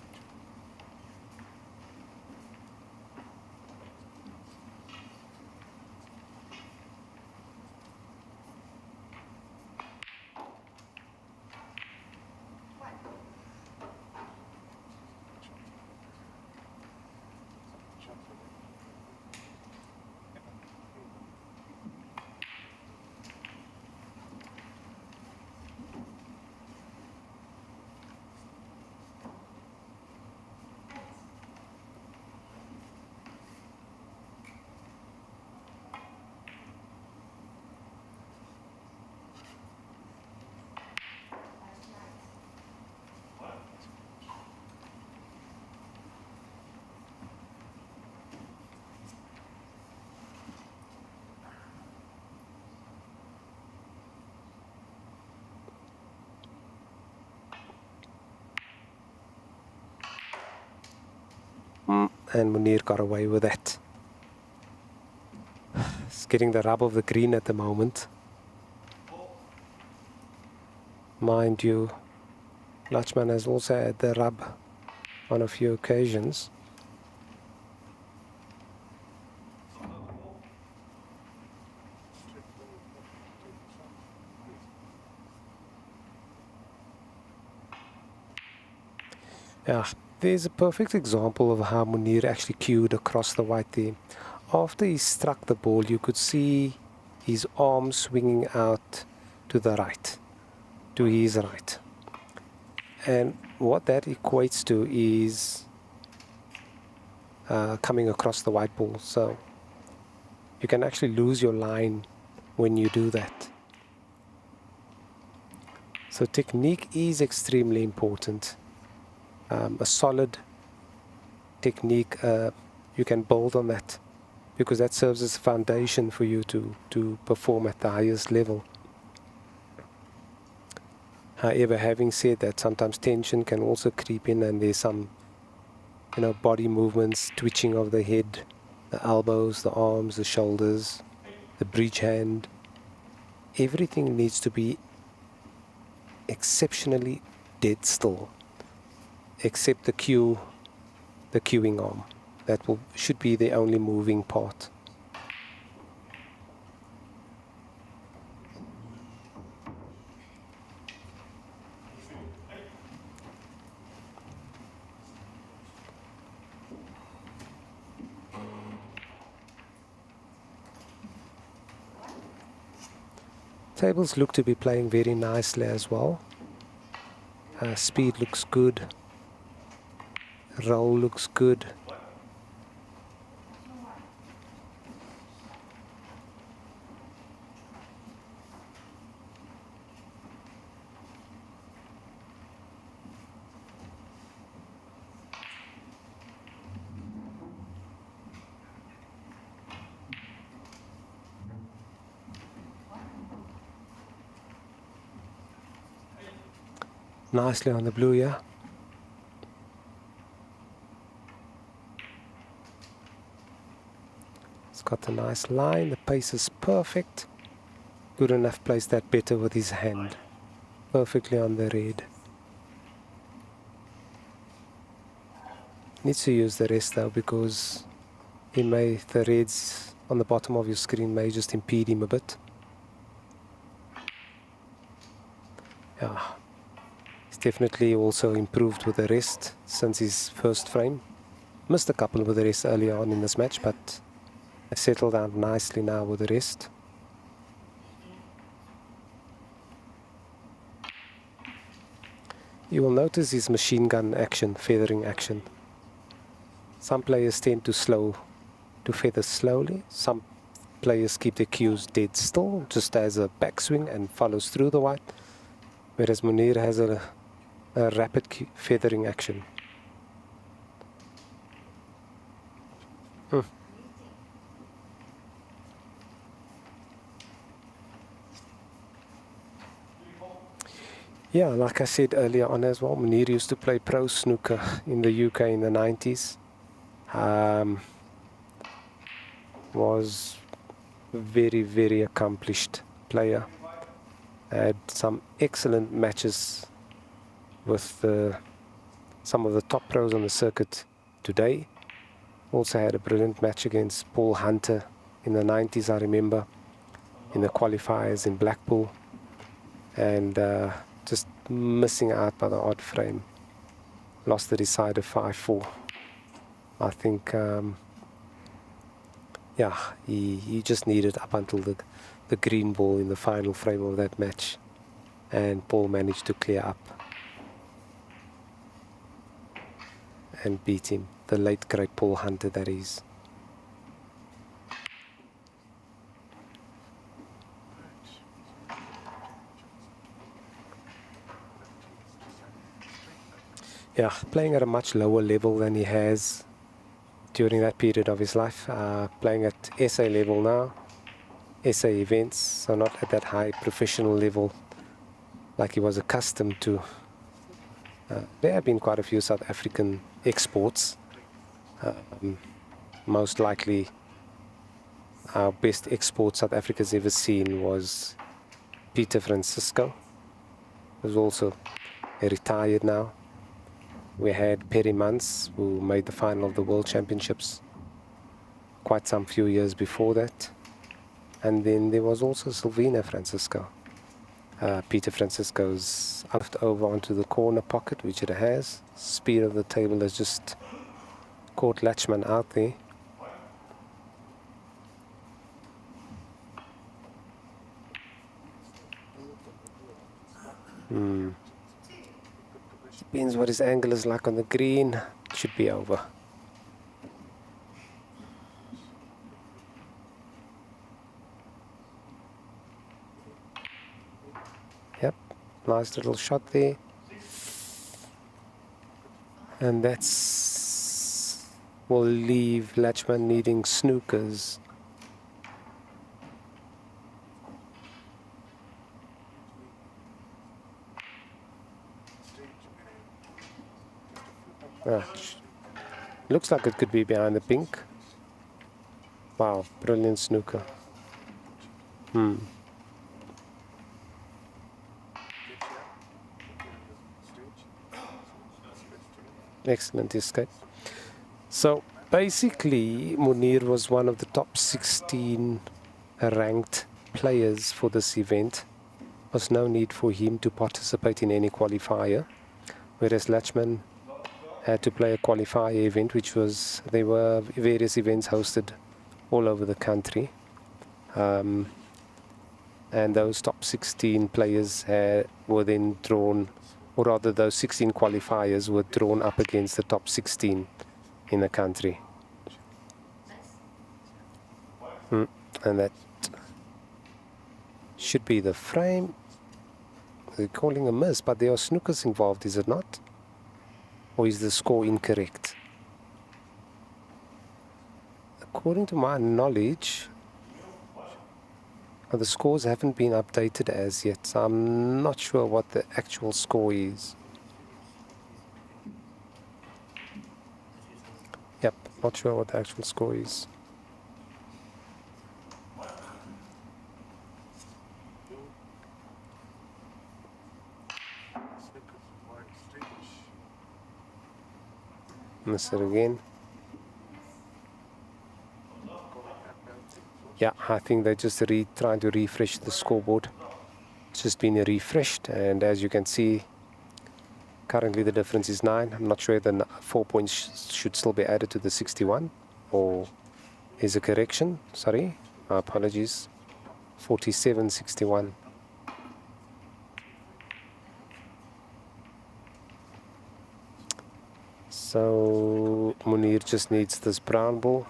Speaker 1: And Munir got away with that. He's getting the rub of the green at the moment. Mind you, Lachman has also had the rub on a few occasions. Yeah, there's a perfect example of how Munir actually cued across the white there. After he struck the ball, you could see his arm swinging out to the right, to his right. And what that equates to is coming across the white ball. So you can actually lose your line when you do that. So technique is extremely important. A solid technique, you can build on that, because that serves as a foundation for you to perform at the highest level. However, having said that, sometimes tension can also creep in, and there's some, body movements, twitching of the head, the elbows, the arms, the shoulders, the bridge hand. Everything needs to be exceptionally dead still, except the queuing arm. That should be the only moving part. Tables look to be playing very nicely as well. Speed looks good. Roll looks good. Nicely on the blue, yeah. It's got a nice line, the pace is perfect. Good enough, placed that better with his hand. Perfectly on the red. Needs to use the rest though, because the reds on the bottom of your screen may just impede him a bit. Yeah, he's definitely also improved with the rest since his first frame. Missed a couple with the rest earlier on in this match, but I settled down nicely now with the rest. You will notice his machine gun action, feathering action. Some players tend to feather slowly. Some players keep their cues dead still, just as a backswing and follows through the white. Whereas Munir has a rapid feathering action. Yeah, like I said earlier on as well, Munir used to play pro snooker in the UK in the 90s. Was a very, very accomplished player. Had some excellent matches with some of the top pros on the circuit today. Also had a brilliant match against Paul Hunter in the 90s, I remember, in the qualifiers in Blackpool. And just missing out by the odd frame. Lost the decider 5-4. I think, yeah, he just needed up until the green ball in the final frame of that match. And Paul managed to clear up and beat him. The late great Paul Hunter, that is. Yeah, playing at a much lower level than he has during that period of his life. Playing at SA level now, SA events, so not at that high professional level like he was accustomed to. There have been quite a few South African exports. Most likely our best export South Africa's ever seen was Peter Francisco, who's also retired now. We had Perry Mans, who made the final of the World Championships quite some few years before that. And then there was also Silvina Francisco. Peter Francisco's left over onto the corner pocket, which it has. Speed of the table has just caught Latchman out there. Depends what his angle is like on the green. Should be over. Yep, nice little shot there. And will leave Latchman needing snookers. Looks like it could be behind the pink. Wow, brilliant snooker. Excellent escape. So basically, Munir was one of the top 16 ranked players for this event. There was no need for him to participate in any qualifier, whereas Latchman had to play a qualifier event, there were various events hosted all over the country. And those top 16 players were then drawn or rather those 16 qualifiers were drawn up against the top 16 in the country. And that should be the frame. They're calling a miss, but there are snookers involved, is it not? Or is the score incorrect? According to my knowledge, the scores haven't been updated as yet, so I'm not sure what the actual score is. Yep, not sure what the actual score is. Miss it again. Yeah, I think they're just trying to refresh the scoreboard. It's just been refreshed, and as you can see, currently the difference is 9. I'm not sure if the 4 points should still be added to the 61, or is a correction. Sorry, my apologies. 47-61. So Munir just needs this brown ball.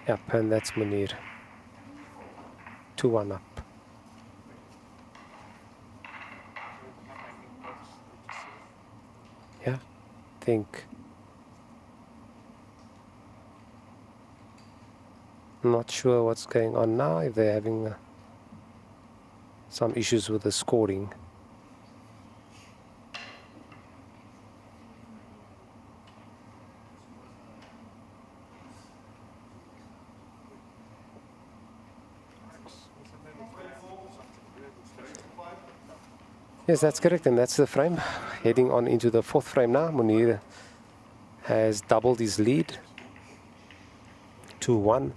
Speaker 1: Yep, and that's Munir. 2-1 up. Yeah, think. Not sure what's going on now, if they're having some issues with the scoring. Yes, that's correct, and that's the frame. Heading on into the 4th frame now. Munir has doubled his lead. 2-1.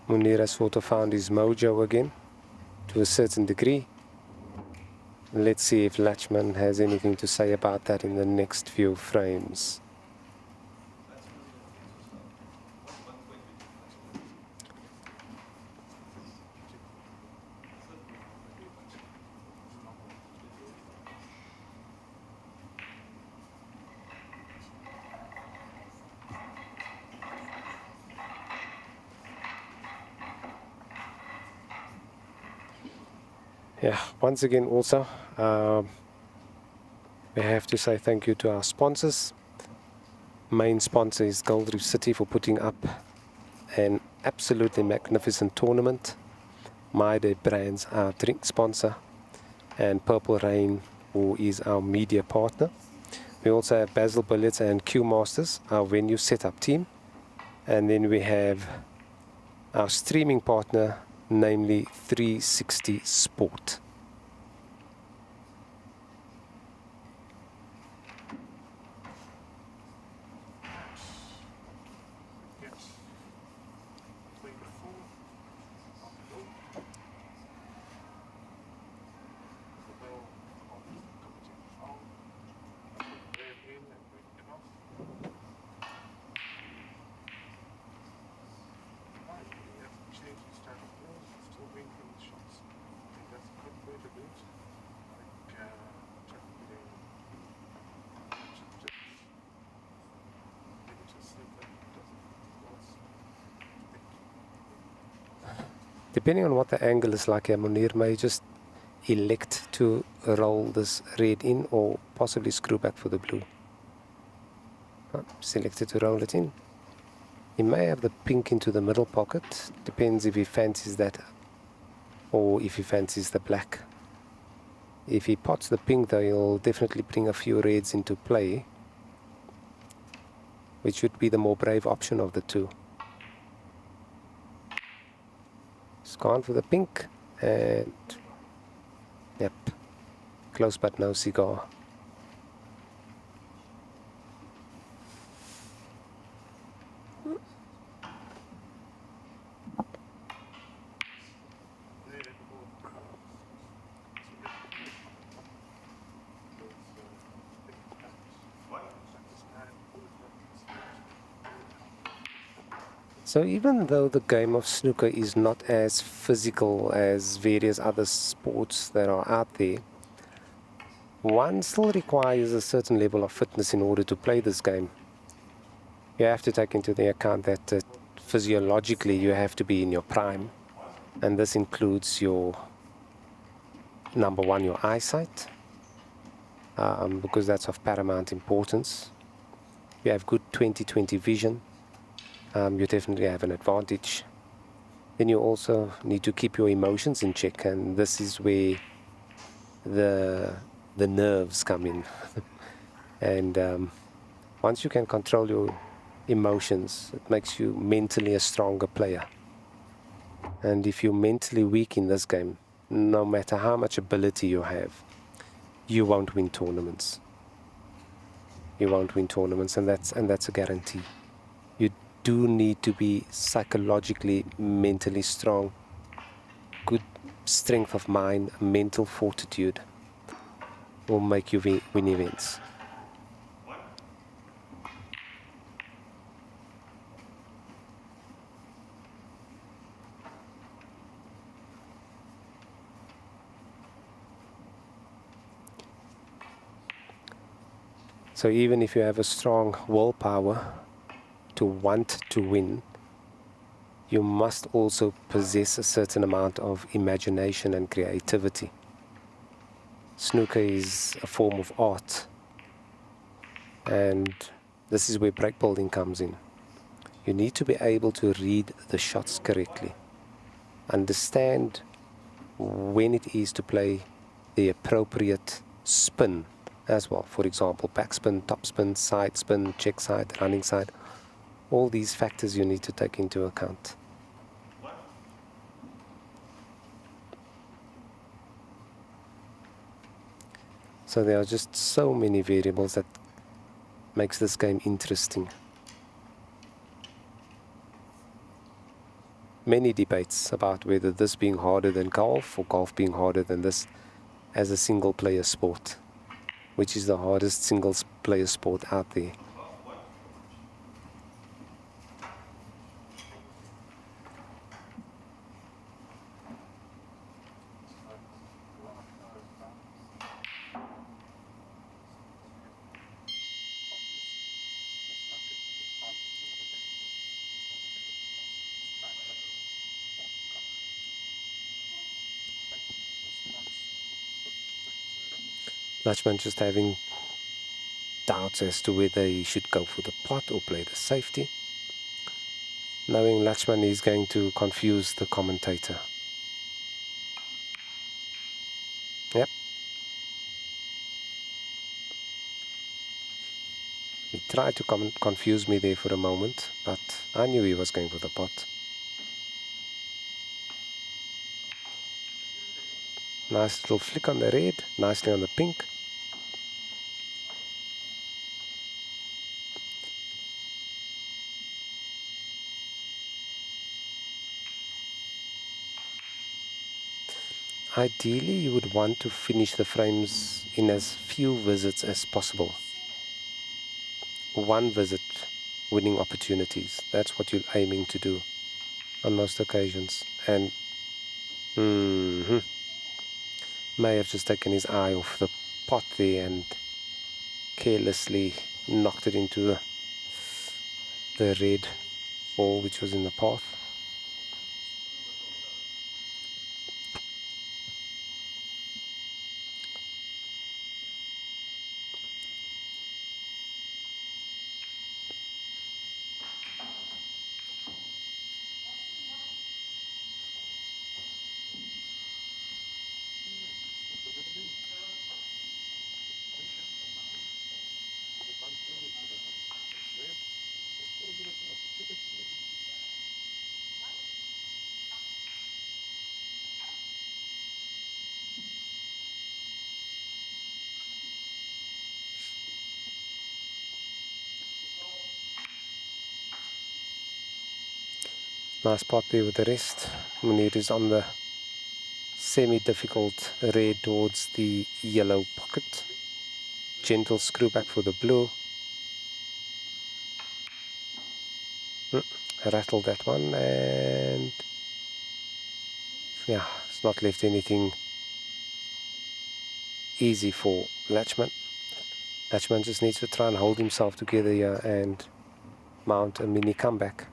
Speaker 1: Munir has sort of found his mojo again, to a certain degree. Let's see if Latchman has anything to say about that in the next few frames. Yeah, once again also, we have to say thank you to our sponsors. Main sponsor is Gold Reef City for putting up an absolutely magnificent tournament. My Day Brands, our drink sponsor, and Purple Rain, who is our media partner. We also have Basil Billiards and Q Masters, our venue setup team. And then we have our streaming partner, namely 360 Sport. Depending on what the angle is like here, Munir may just elect to roll this red in or possibly screw back for the blue. Selected to roll it in. He may have the pink into the middle pocket, depends if he fancies that or if he fancies the black. If he pots the pink though, he'll definitely bring a few reds into play, which would be the more brave option of the two. It's gone for the pink, and yep, close but no cigar. So even though the game of snooker is not as physical as various other sports that are out there, one still requires a certain level of fitness in order to play this game. You have to take into the account that physiologically you have to be in your prime, and this includes your, number one, your eyesight, because that's of paramount importance. You have good 20/20 vision, you definitely have an advantage. Then you also need to keep your emotions in check, and this is where the nerves come in. And once you can control your emotions, it makes you mentally a stronger player. And if you're mentally weak in this game, no matter how much ability you have, you won't win tournaments. You won't win tournaments, and that's a guarantee. You do need to be psychologically, mentally strong, good strength of mind, mental fortitude will make you win events. So even if you have a strong willpower to want to win, you must also possess a certain amount of imagination and creativity. Snooker is a form of art, and this is where breakbuilding comes in. You need to be able to read the shots correctly, understand when it is to play the appropriate spin as well. For example, backspin, topspin, side spin, check side, running side. All these factors you need to take into account. So there are just so many variables that makes this game interesting. Many debates about whether this being harder than golf or golf being harder than this as a single player sport. Which is the hardest single player sport out there? Dutchman just having doubts as to whether he should go for the pot or play the safety. Knowing Latchman is going to confuse the commentator. Yep. He tried to confuse me there for a moment, but I knew he was going for the pot. Nice little flick on the red, nicely on the pink. Ideally, you would want to finish the frames in as few visits as possible. One visit, winning opportunities. That's what you're aiming to do on most occasions. And may have just taken his eye off the pot there and carelessly knocked it into the red ball which was in the path. Nice pot there with the rest. Munir is on the semi-difficult red towards the yellow pocket. Gentle screw back for the blue. rattled that one, and yeah, it's not left anything easy for Latchman. Latchman just needs to try and hold himself together here and mount a mini comeback.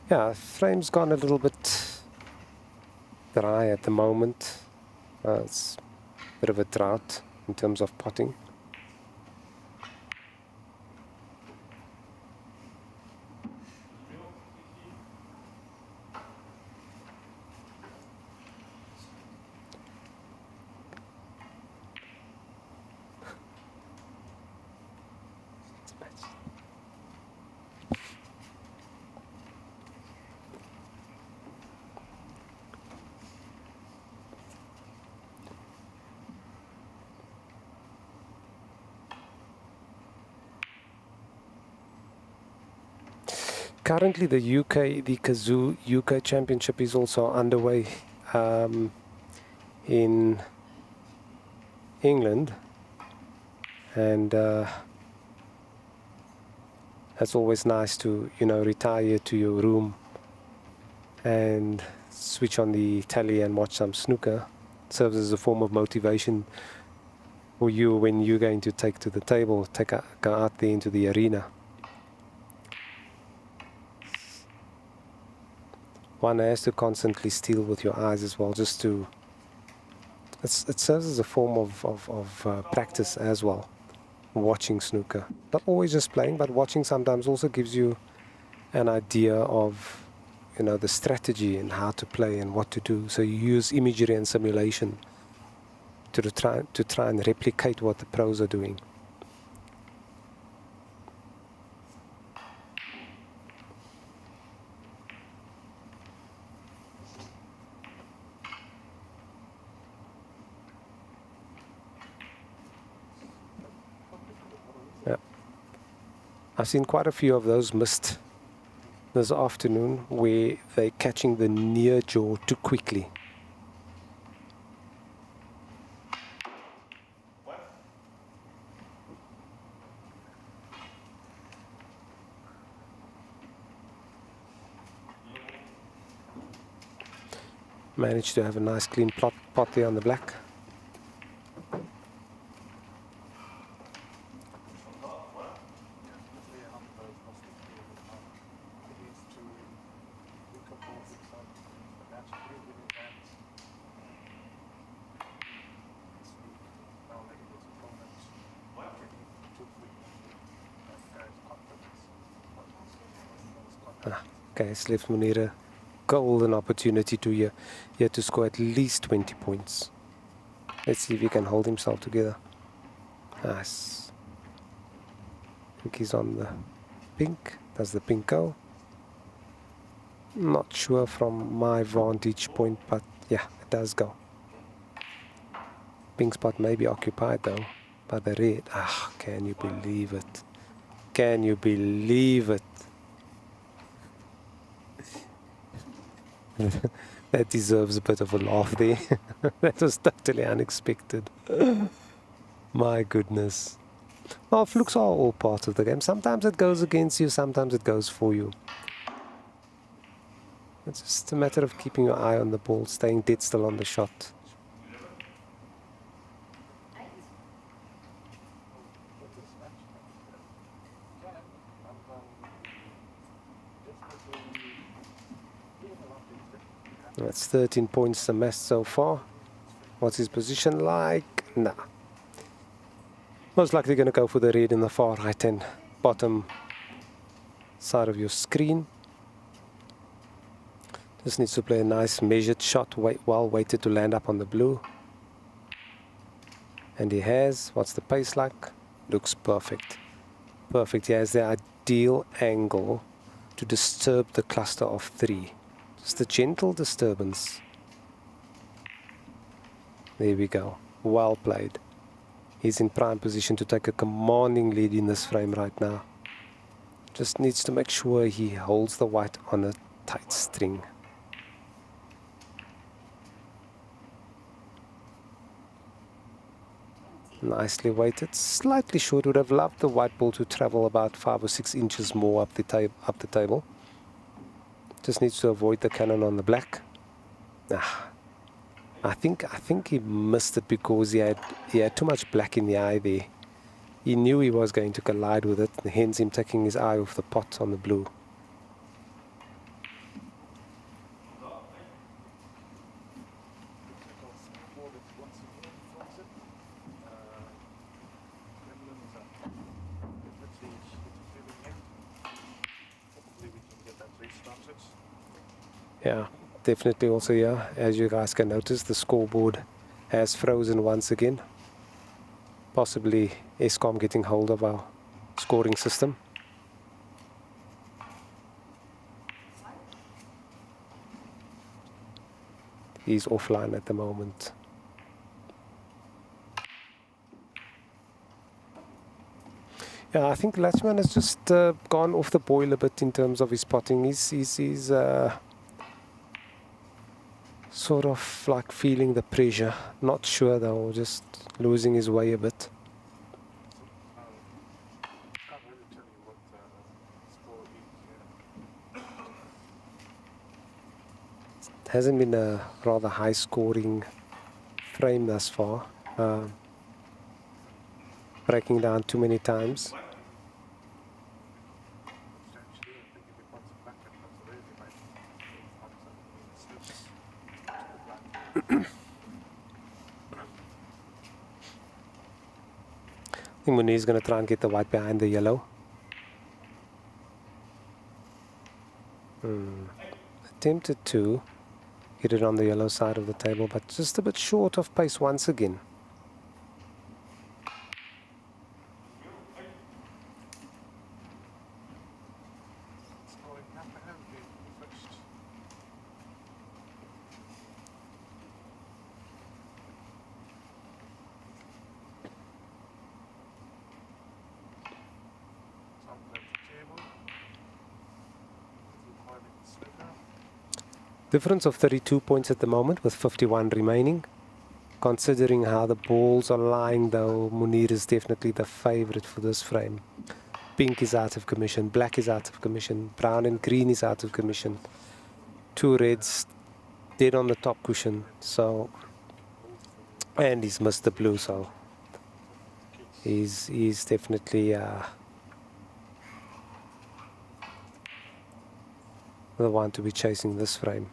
Speaker 1: Yeah, frame's gone a little bit dry at the moment. It's a bit of a drought in terms of potting. Currently, the Kazoo UK Championship is also underway in England, and that's always nice to, you know, retire to your room and switch on the telly and watch some snooker. It serves as a form of motivation for you when you're going to take to the table, go out there into the arena. One has to constantly steal with your eyes as well, just to... it serves as a form of practice as well, watching snooker. Not always just playing, but watching sometimes also gives you an idea of, you know, the strategy and how to play and what to do. So you use imagery and simulation to try and replicate what the pros are doing. Yeah, I've seen quite a few of those missed this afternoon where they're catching the near jaw too quickly. Managed to have a nice clean pot there on the black. Okay, it's left Munir a golden opportunity to here to score at least 20 points. Let's see if he can hold himself together. Nice. I think he's on the pink. Does the pink go? Not sure from my vantage point, but yeah, it does go. Pink spot may be occupied though by the red. Ah, can you believe it? Can you believe it? That deserves a bit of a laugh there. That was totally unexpected. My goodness. Well, flukes are all part of the game. Sometimes it goes against you, sometimes it goes for you. It's just a matter of keeping your eye on the ball, staying dead still on the shot. That's 13 points amassed so far. What's his position like? Nah. Most likely going to go for the red in the far right hand bottom side of your screen. Just needs to play a nice measured shot, well weighted to land up on the blue. And he has. What's the pace like? Looks perfect. Perfect. He has the ideal angle to disturb the cluster of 3. Just a gentle disturbance. There we go. Well played. He's in prime position to take a commanding lead in this frame right now. Just needs to make sure he holds the white on a tight string. Nicely weighted, slightly short. Would have loved the white ball to travel about 5 or 6 inches more up the table. Just needs to avoid the cannon on the black. I think he missed it because he had too much black in the eye there. He knew he was going to collide with it, hence him taking his eye off the pot on the blue. Yeah, definitely also here, as you guys can notice, the scoreboard has frozen once again. Possibly Eskom getting hold of our scoring system. He's offline at the moment. Yeah, I think Latchman has just gone off the boil a bit in terms of his potting. He's sort of like feeling the pressure. Not sure though, just losing his way a bit. It hasn't been a rather high scoring frame thus far. Breaking down too many times. I think Munir's going to try and get the white behind the yellow. Attempted to get it on the yellow side of the table, but just a bit short of pace once again. Difference of 32 points at the moment with 51 remaining. Considering how the balls are lying though, Munir is definitely the favourite for this frame. Pink is out of commission, black is out of commission, brown and green is out of commission. 2 reds dead on the top cushion, so, and he's missed the blue, so he's definitely the one to be chasing this frame.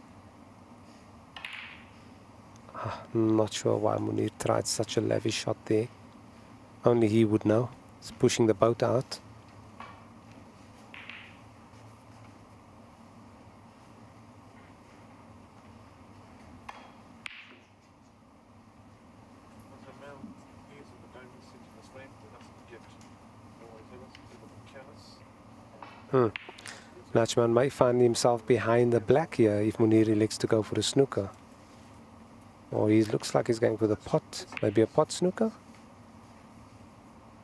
Speaker 1: I'm not sure why Munir tried such a lavish shot there. Only he would know. He's pushing the boat out. Latchman might find himself behind the black here if Munir elects to go for the snooker. Or he looks like he's going for the pot. Maybe a pot snooker?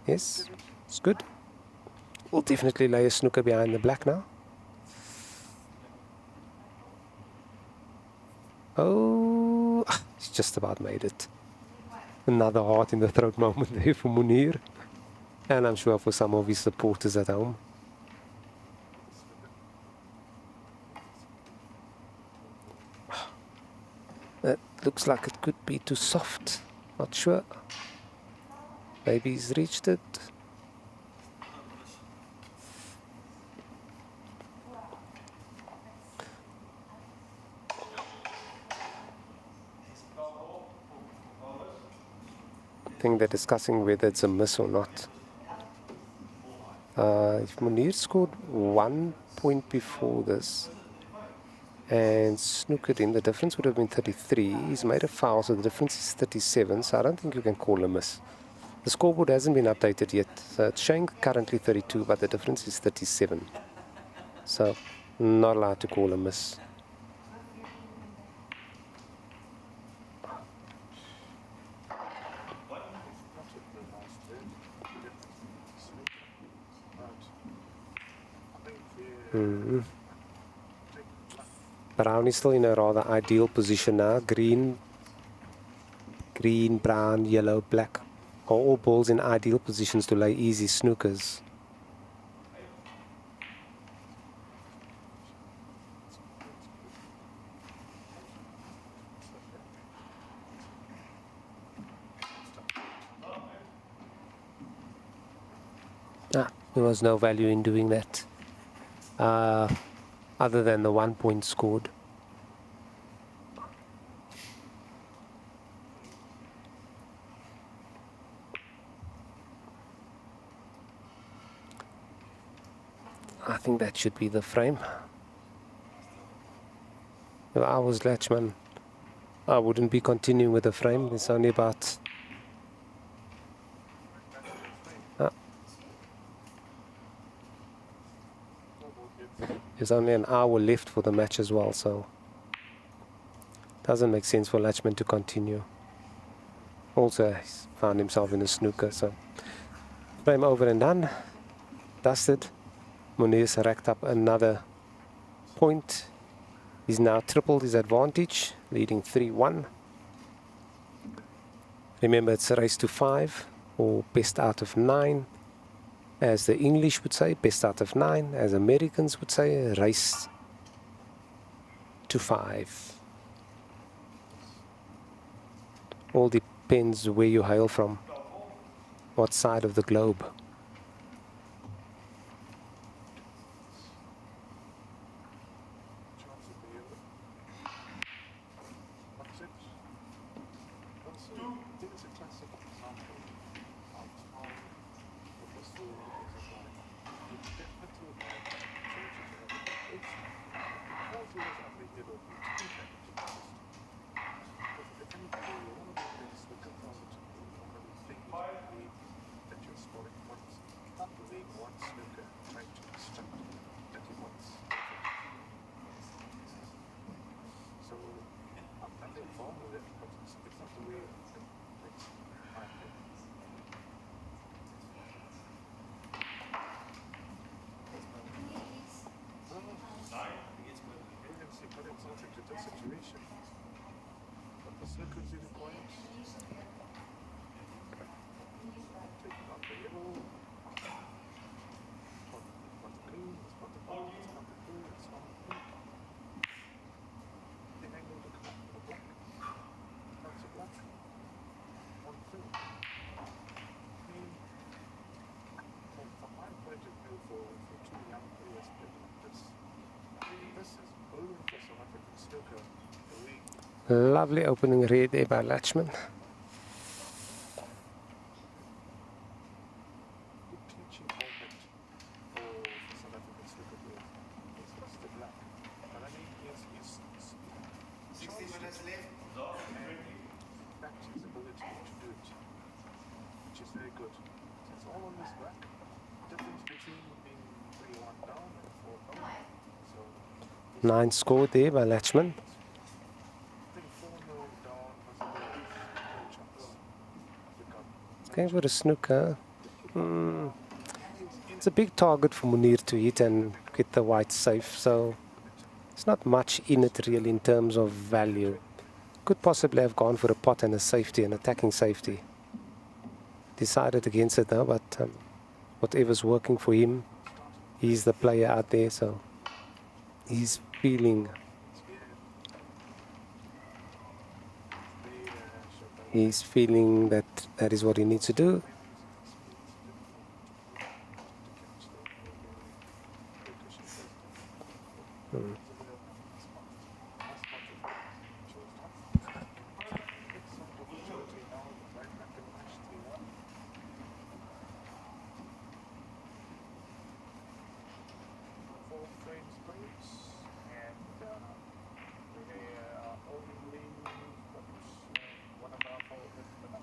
Speaker 1: Yes, it's good. We'll definitely lay a snooker behind the black now. Oh, he's just about made it. Another heart in the throat moment there for Munir. And I'm sure for some of his supporters at home. That looks like it could be too soft. Not sure. Maybe he's reached it. I think they're discussing whether it's a miss or not. If Munir scored 1 point before this and snookered in, the difference would have been 33. He's made a foul, so the difference is 37, so I don't think you can call a miss. The scoreboard hasn't been updated yet, so it's showing currently 32, but the difference is 37. So, not allowed to call a miss. Brown is still in a rather ideal position now. Green, brown, yellow, black. are all balls in ideal positions to lay easy snookers. There was no value in doing that, other than the 1 point scored. I think that should be the frame. If I was Latchman, I wouldn't be continuing with the frame. It's only about... there's only an hour left for the match as well, so doesn't make sense for Latchman to continue. Also, he's found himself in a snooker, so frame over and done, dusted. Munir's racked up another point. He's now tripled his advantage, leading 3-1. Remember, it's a race to 5, or best out of 9. As the English would say, best out of 9. As Americans would say, race to 5. All depends where you hail from, what side of the globe. Lovely opening read there by Latchman. Nine scored there by Latchman. Going for a snooker. It's a big target for Munir to hit and get the white safe, so it's not much in it really in terms of value. Could possibly have gone for a pot and a safety, an attacking safety. Decided against it though, but whatever's working for him, he's the player out there, so he's feeling that that is what he needs to do.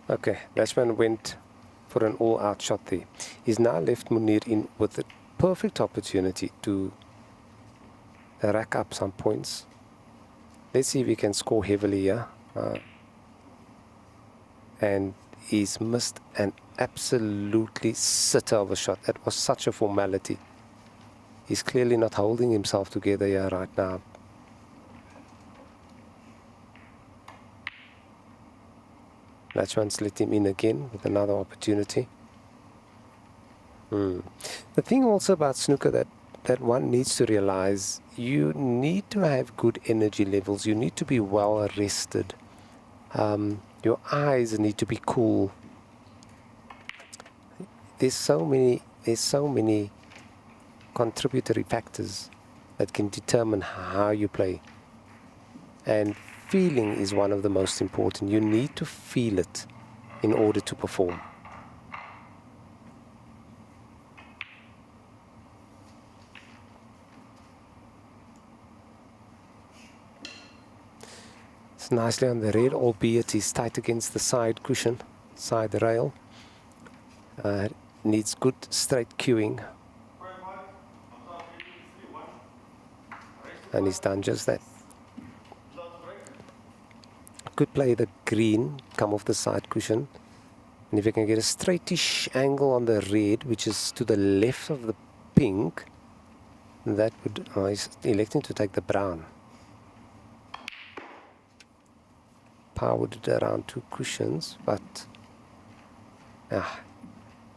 Speaker 1: Okay, Latchman went for an all-out shot there. He's now left Munir in with a perfect opportunity to rack up some points. Let's see if he can score heavily here. And he's missed an absolutely sitter of a shot. That was such a formality. He's clearly not holding himself together here right now. Latchman's let him in again with another opportunity. The thing also about snooker that one needs to realize, you need to have good energy levels. You need to be well rested. Your eyes need to be cool. There's so many contributory factors that can determine how you play. And feeling is one of the most important. You need to feel it in order to perform. It's nicely on the red, albeit he's tight against the side cushion, side rail. Needs good straight cueing. And he's done just that. Could play the green, come off the side cushion. And if you can get a straightish angle on the red, which is to the left of the pink, that would... Oh, he's electing to take the brown. Powered it around 2 cushions, but...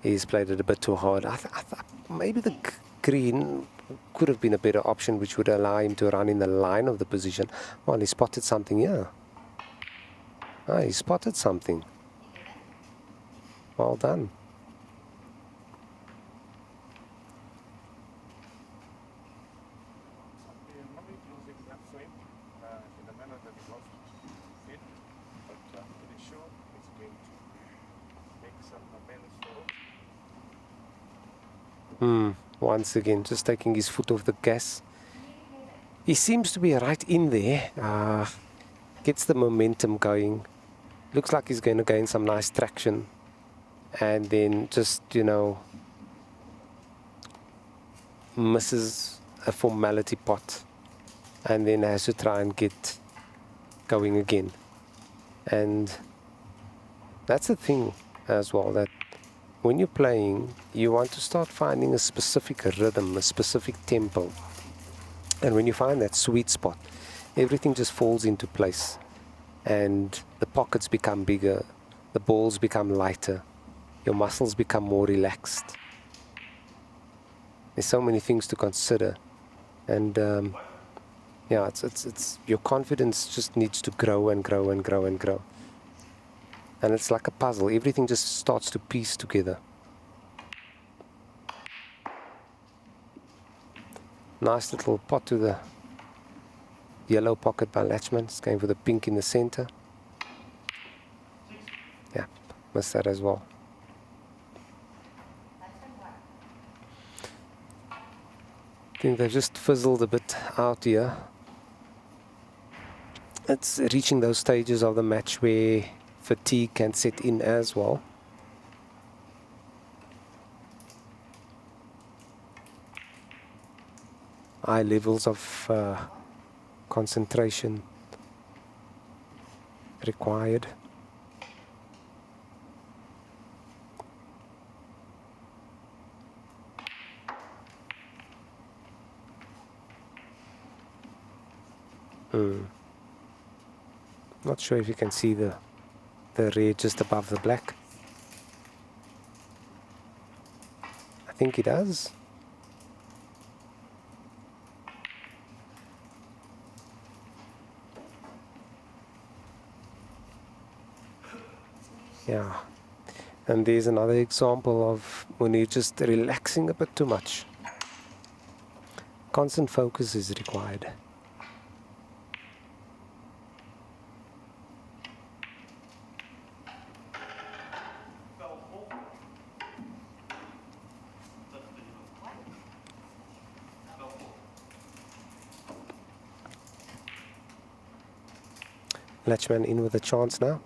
Speaker 1: he's played it a bit too hard. I thought maybe the green could have been a better option, which would allow him to run in the line of the position. Well, he spotted something here. He spotted something. Well done. Once again, just taking his foot off the gas. He seems to be right in there. Gets the momentum going. Looks like he's going to gain some nice traction. And then just, misses a formality pot. And then has to try and get going again. And that's the thing as well, that when you're playing, you want to start finding a specific rhythm, a specific tempo. And when you find that sweet spot, everything just falls into place. And the pockets become bigger, the balls become lighter, your muscles become more relaxed. There's so many things to consider. And it's your confidence just needs to grow and grow and grow and grow. And it's like a puzzle. Everything just starts to piece together. Nice little pot to the yellow pocket by Latchman. It's going for the pink in the center. Yeah, missed that as well. I think they've just fizzled a bit out here. It's reaching those stages of the match where fatigue can set in as well. High levels of concentration required. Not sure if you can see the red just above the black. I think it does. Yeah. And there's another example of when you're just relaxing a bit too much. Constant focus is required. Latchman in with a chance now.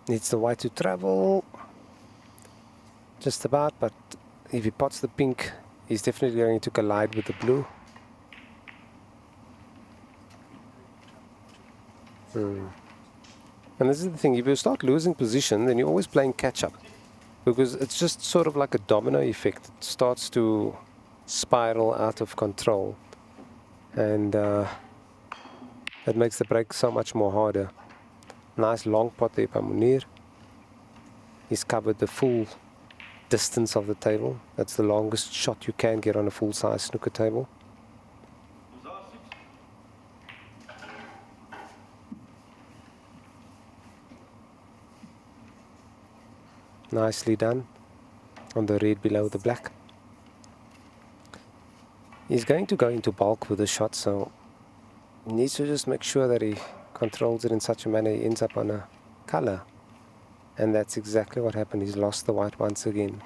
Speaker 1: Needs the white to travel. Just about, but if he pots the pink, he's definitely going to collide with the blue. And this is the thing, if you start losing position, then you're always playing catch-up. Because it's just sort of like a domino effect. It starts to spiral out of control. And that makes the break so much more harder. Nice long pot there by Munir. He's covered the full distance of the table. That's the longest shot you can get on a full-size snooker table. Nicely done on the red below the black. He's going to go into bulk with the shot, so he needs to just make sure that he controls it in such a manner he ends up on a color. And that's exactly what happened. He's lost the white once again.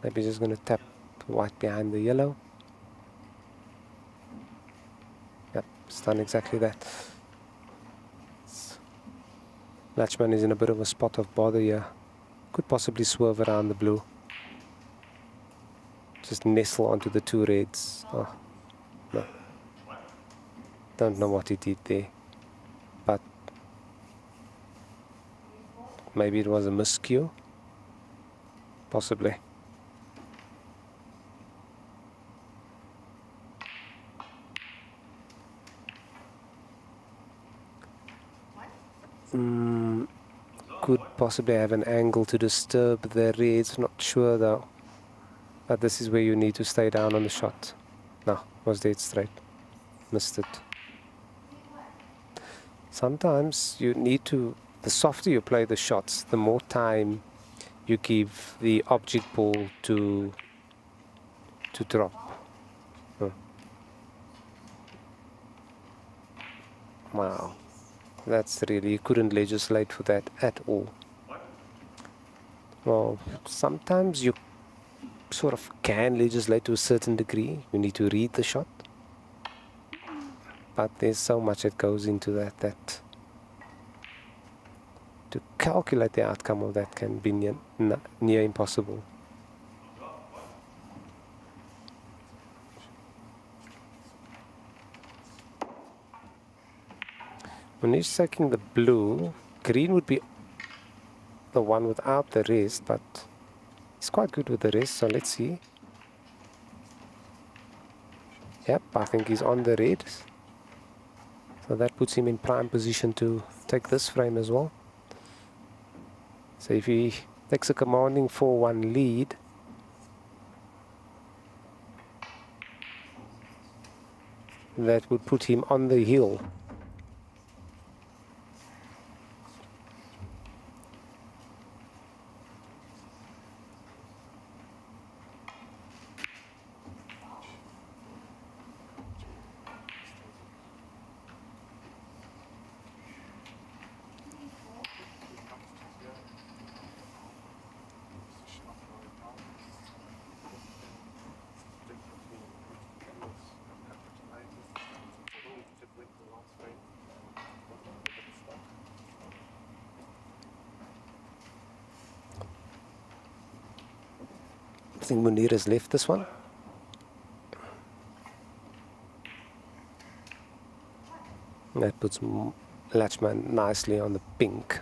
Speaker 1: Maybe just going to tap the white behind the yellow. Yep, it's done exactly that. Latchman is in a bit of a spot of bother here. Could possibly swerve around the blue. Just nestle onto the two reds. Oh, no. Don't know what he did there. But maybe it was a miscue. Possibly. Could possibly have an angle to disturb the reds, not sure though. But this is where you need to stay down on the shot. No, was dead straight. Missed it. Sometimes you need to, the softer you play the shots, the more time you give the object ball to drop. Oh. Wow. That's really, you couldn't legislate for that at all. Well, sometimes you sort of can legislate to a certain degree. You need to read the shot. But there's so much that goes into that to calculate the outcome of that can be near impossible. When he's taking the blue, green would be the one without the rest, but he's quite good with the rest, so let's see. Yep, I think he's on the red. So that puts him in prime position to take this frame as well. So if he takes a commanding 4-1 lead, that would put him on the hill. I think Munir has left this one. That puts Latchman nicely on the pink.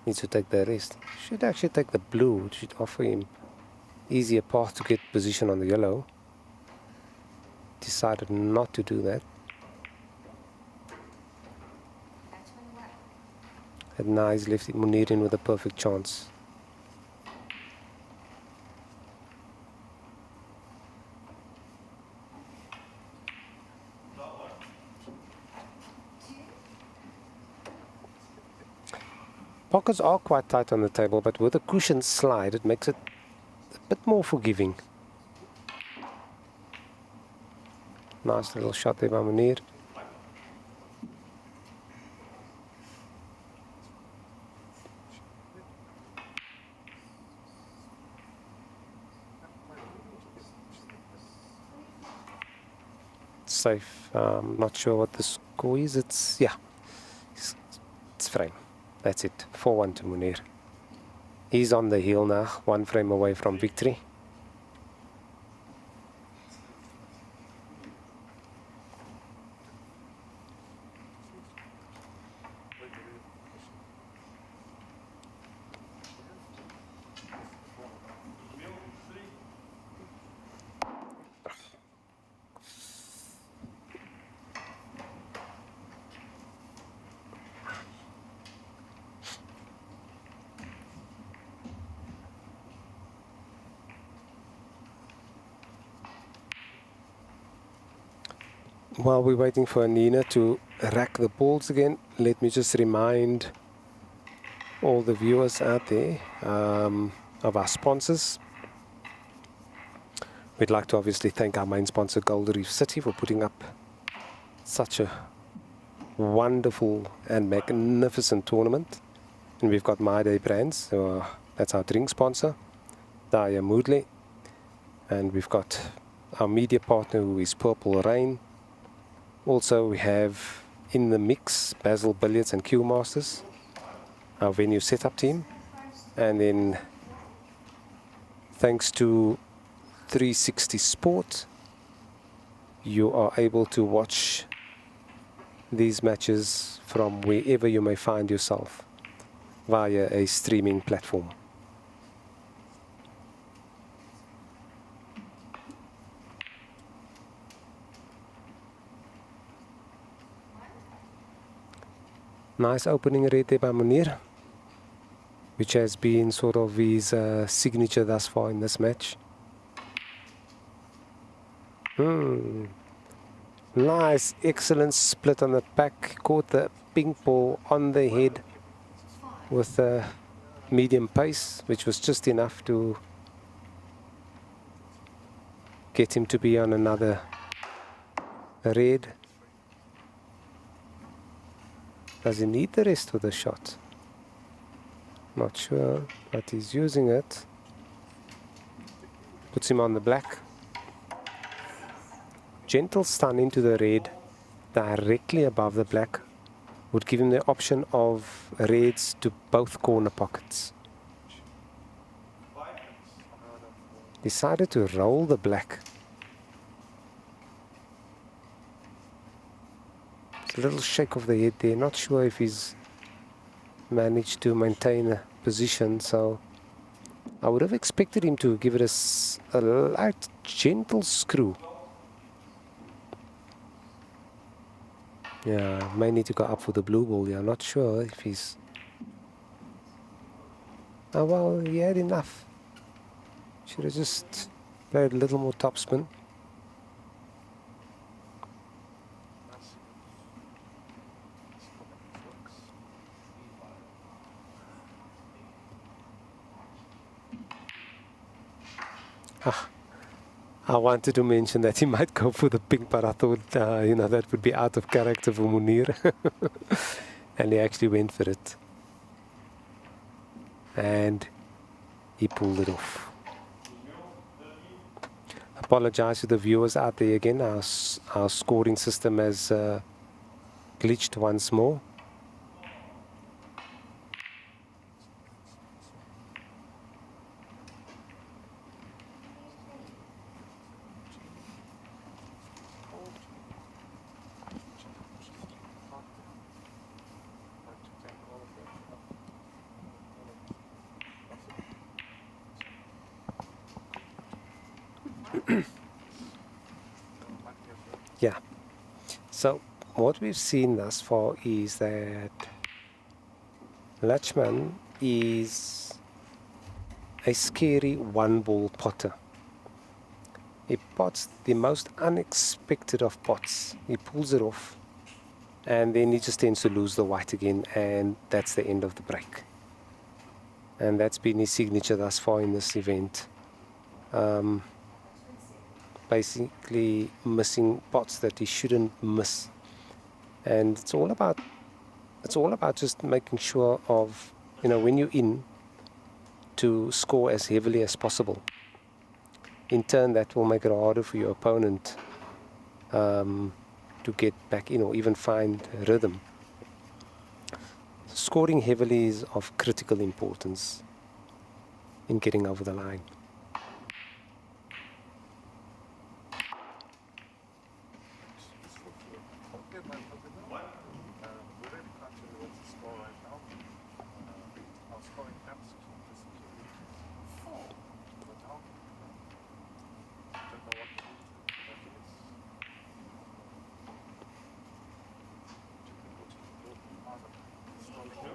Speaker 1: Needs to take the rest. Should actually take the blue. It should offer him easier path to get position on the yellow. Decided not to do that. And now he's left Munir in with a perfect chance. Pockets are quite tight on the table, but with a cushion slide, it makes it a bit more forgiving. Nice little shot there by Munir. Safe. Not sure what the score is. It's, yeah, it's frame. That's it. 4-1 to Munir. He's on the hill now, one frame away from victory. While we're waiting for Nina to rack the balls again, let me just remind all the viewers out there of our sponsors. We'd like to obviously thank our main sponsor, Gold Reef City, for putting up such a wonderful and magnificent tournament. And we've got My Day Brands, so that's our drink sponsor, Daya Moodley. And we've got our media partner, who is Purple Rain. Also, we have in the mix Basil Billiards and Q Masters, our venue setup team. And then thanks to 360 Sport, you are able to watch these matches from wherever you may find yourself via a streaming platform. Nice opening rate there by Munir, which has been sort of his signature thus far in this match. Nice, excellent split on the pack. Caught the pink ball on the head with a medium pace, which was just enough to get him to be on another red. Does he need the rest of the shot? Not sure, but he's using it. Puts him on the black. Gentle stun into the red directly above the black would give him the option of reds to both corner pockets. Decided to roll the black. It's a little shake of the head there. Not sure if he's managed to maintain a position, so I would have expected him to give it a light, gentle screw. Yeah, may need to go up for the blue ball. Yeah, not sure if he's... Oh, well, he had enough. Should have just played a little more topspin. I wanted to mention that he might go for the pink, but I thought, you know, that would be out of character for Munir. And he actually went for it. And he pulled it off. Apologize to the viewers out there again. Our scoring system has glitched once more. Yeah, so what we've seen thus far is that Lachman is a scary one-ball potter. He pots the most unexpected of pots. He pulls it off, and then he just tends to lose the white again, and that's the end of the break. And that's been his signature thus far in this event. Basically missing pots that he shouldn't miss, and it's all about just making sure of, you know, when you're in, to score as heavily as possible. In turn, that will make it harder for your opponent to get back in or even find rhythm. Scoring heavily is of critical importance in getting over the line.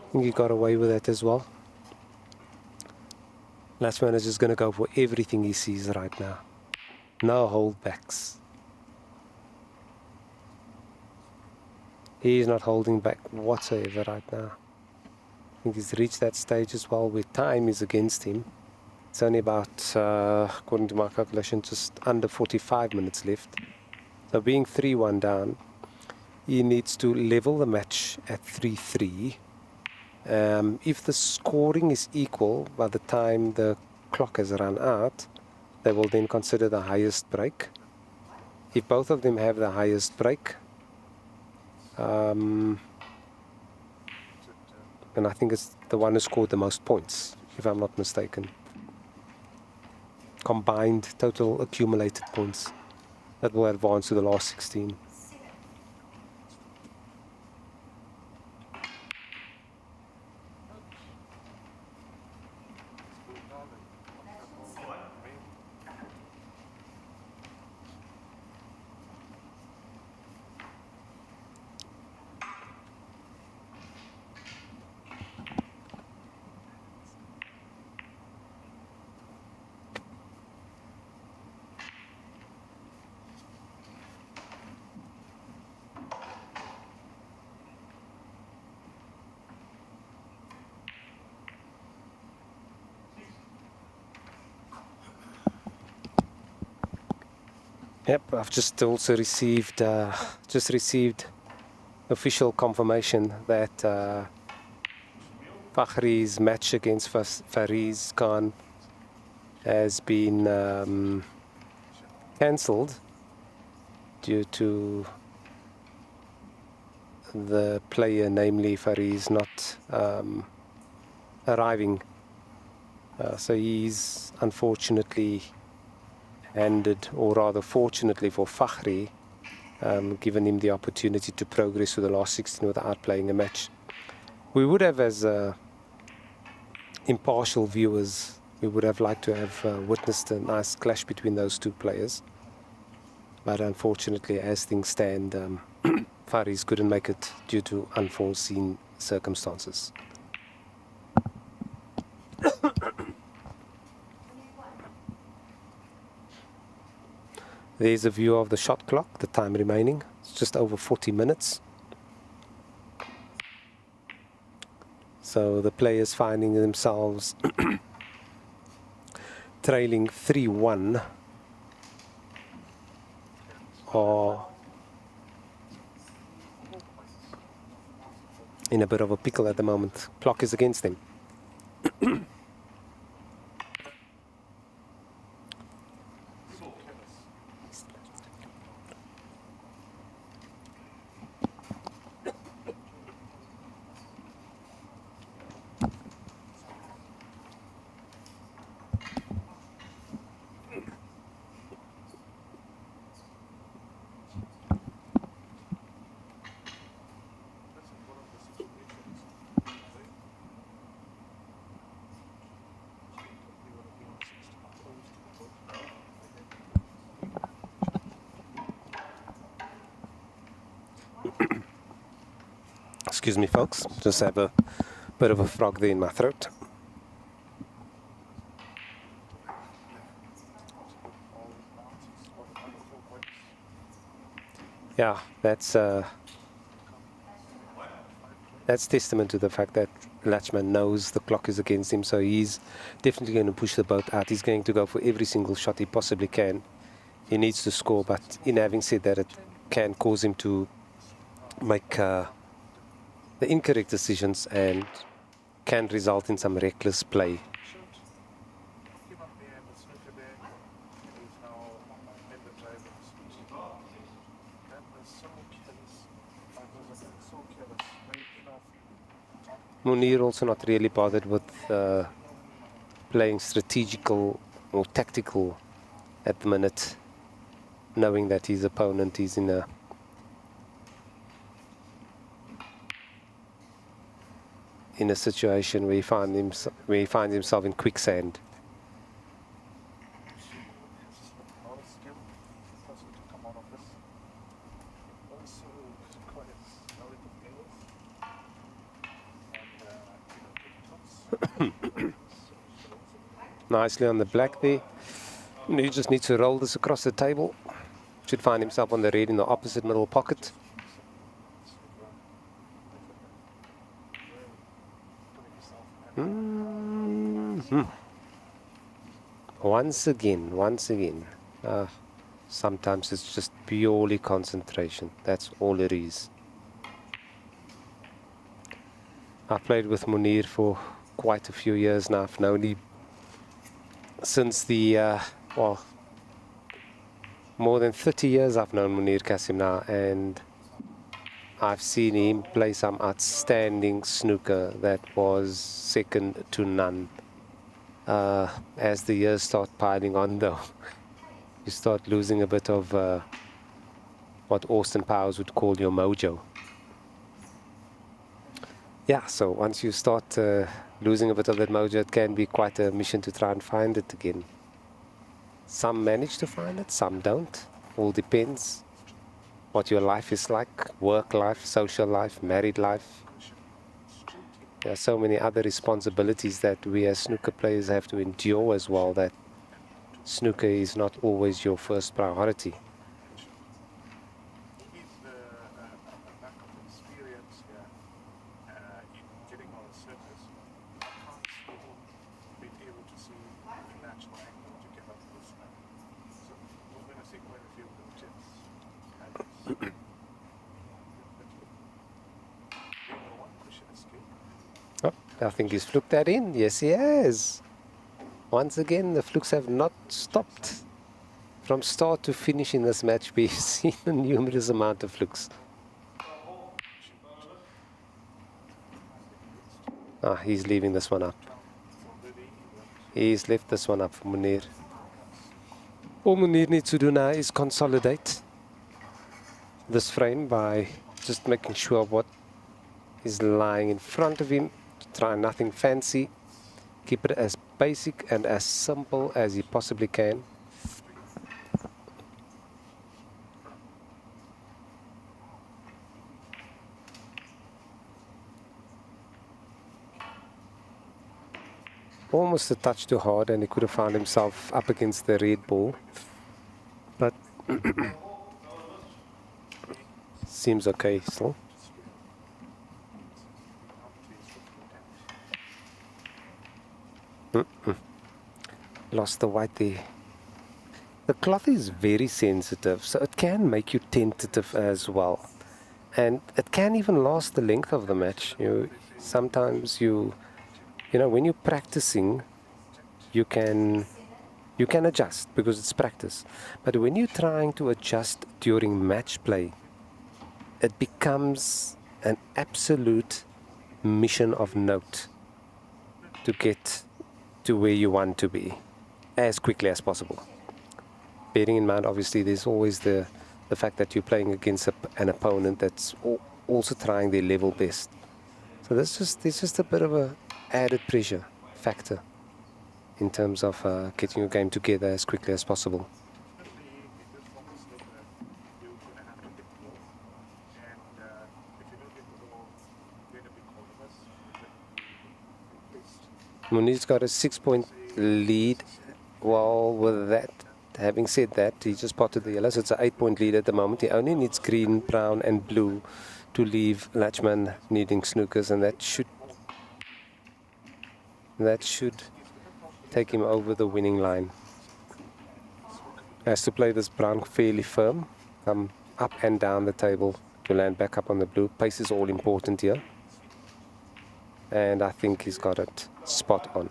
Speaker 1: I think he got away with that as well. Lachman is just going to go for everything he sees right now. No holdbacks. He's not holding back whatsoever right now. I think he's reached that stage as well where time is against him. It's only about, according to my calculation, just under 45 minutes left. So being 3-1 down, he needs to level the match at 3-3. If the scoring is equal by the time the clock has run out, they will then consider the highest break. If both of them have the highest break, and I think it's the one who scored the most points, if I'm not mistaken. Combined total accumulated points that will advance to the last 16. Yep, I've just also received official confirmation that Fakhri's match against Fariz Khan has been cancelled due to the player, namely Fariz, not arriving. So he's unfortunately handed, or rather fortunately for Fakhri, given him the opportunity to progress to the last 16 without playing a match. We would have, as impartial viewers, we would have liked to have witnessed a nice clash between those two players. But unfortunately, as things stand, Faris couldn't make it due to unforeseen circumstances. There's a view of the shot clock, the time remaining. It's just over 40 minutes. So the players finding themselves trailing 3-1 are in a bit of a pickle at the moment. Clock is against them. Excuse me, folks. Just have a bit of a frog there in my throat. Yeah, that's testament to the fact that Latchman knows the clock is against him, so he's definitely going to push the boat out. He's going to go for every single shot he possibly can. He needs to score, but in having said that, it can cause him to make the incorrect decisions and can result in some reckless play. Munir also not really bothered with playing strategical or tactical at the minute, knowing that his opponent is in a situation where he finds himself in quicksand. Nicely on the black there. He just needs to roll this across the table. Should find himself on the red in the opposite middle pocket. Once again. Sometimes it's just purely concentration. That's all it is. I've played with Munir for quite a few years now. I've known him since the, well, more than 30 years I've known Munir Kasim now, and I've seen him play some outstanding snooker that was second to none. As the years start piling on though, you start losing a bit of what Austin Powers would call your mojo. Yeah, so once you start losing a bit of that mojo, it can be quite a mission to try and find it again. Some manage to find it, some don't. All depends what your life is like, work life, social life, married life. There are so many other responsibilities that we as snooker players have to endure as well, that snooker is not always your first priority. Oh, I think he's fluked that in. Yes, he has. Once again, the flukes have not stopped. From start to finish in this match, we've seen a numerous amount of flukes. He's leaving this one up. He's left this one up for Munir. All Munir needs to do now is consolidate this frame by just making sure what is lying in front of him. Try nothing fancy. Keep it as basic and as simple as you possibly can. Almost a touch too hard, and he could have found himself up against the red ball. But seems okay still. Lost the white there. The cloth is very sensitive, so it can make you tentative as well. And it can even last the length of the match. Sometimes you know, when you're practicing, you can adjust because it's practice. But when you're trying to adjust during match play, it becomes an absolute mission of note to get to where you want to be as quickly as possible. Bearing in mind, obviously, there's always the fact that you're playing against an opponent that's also trying their level best. So there's just a bit of a added pressure factor in terms of getting your game together as quickly as possible. Munir's got a 6-point lead. Well, with that, having said that, he just spotted the yellow, so it's an 8-point lead at the moment. He only needs green, brown, and blue to leave Latchman needing snookers, and that should take him over the winning line. Has to play this brown fairly firm, come up and down the table to land back up on the blue. Pace is all important here. And I think he's got it spot on.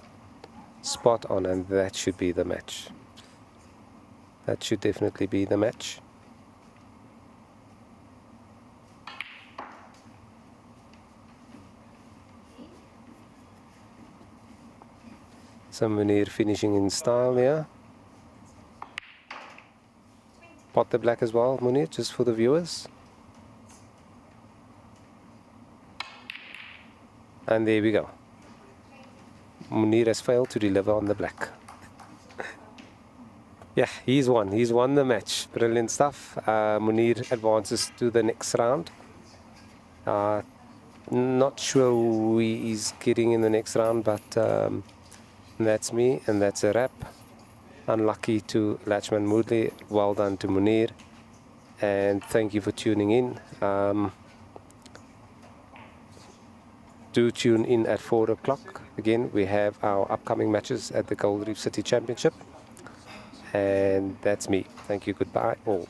Speaker 1: Spot on, and that should be the match. That should definitely be the match. So Munir finishing in style here. Pot the black as well, Munir, just for the viewers. And there we go. Munir has failed to deliver on the black. Yeah, he's won. He's won the match. Brilliant stuff. Munir advances to the next round. Not sure who he is getting in the next round, but that's me, and that's a wrap. Unlucky to Latchman Moodley. Well done to Munir. And thank you for tuning in. Do tune in at 4 o'clock. Again, we have our upcoming matches at the Gold Reef City Championship. And that's me. Thank you. Goodbye all.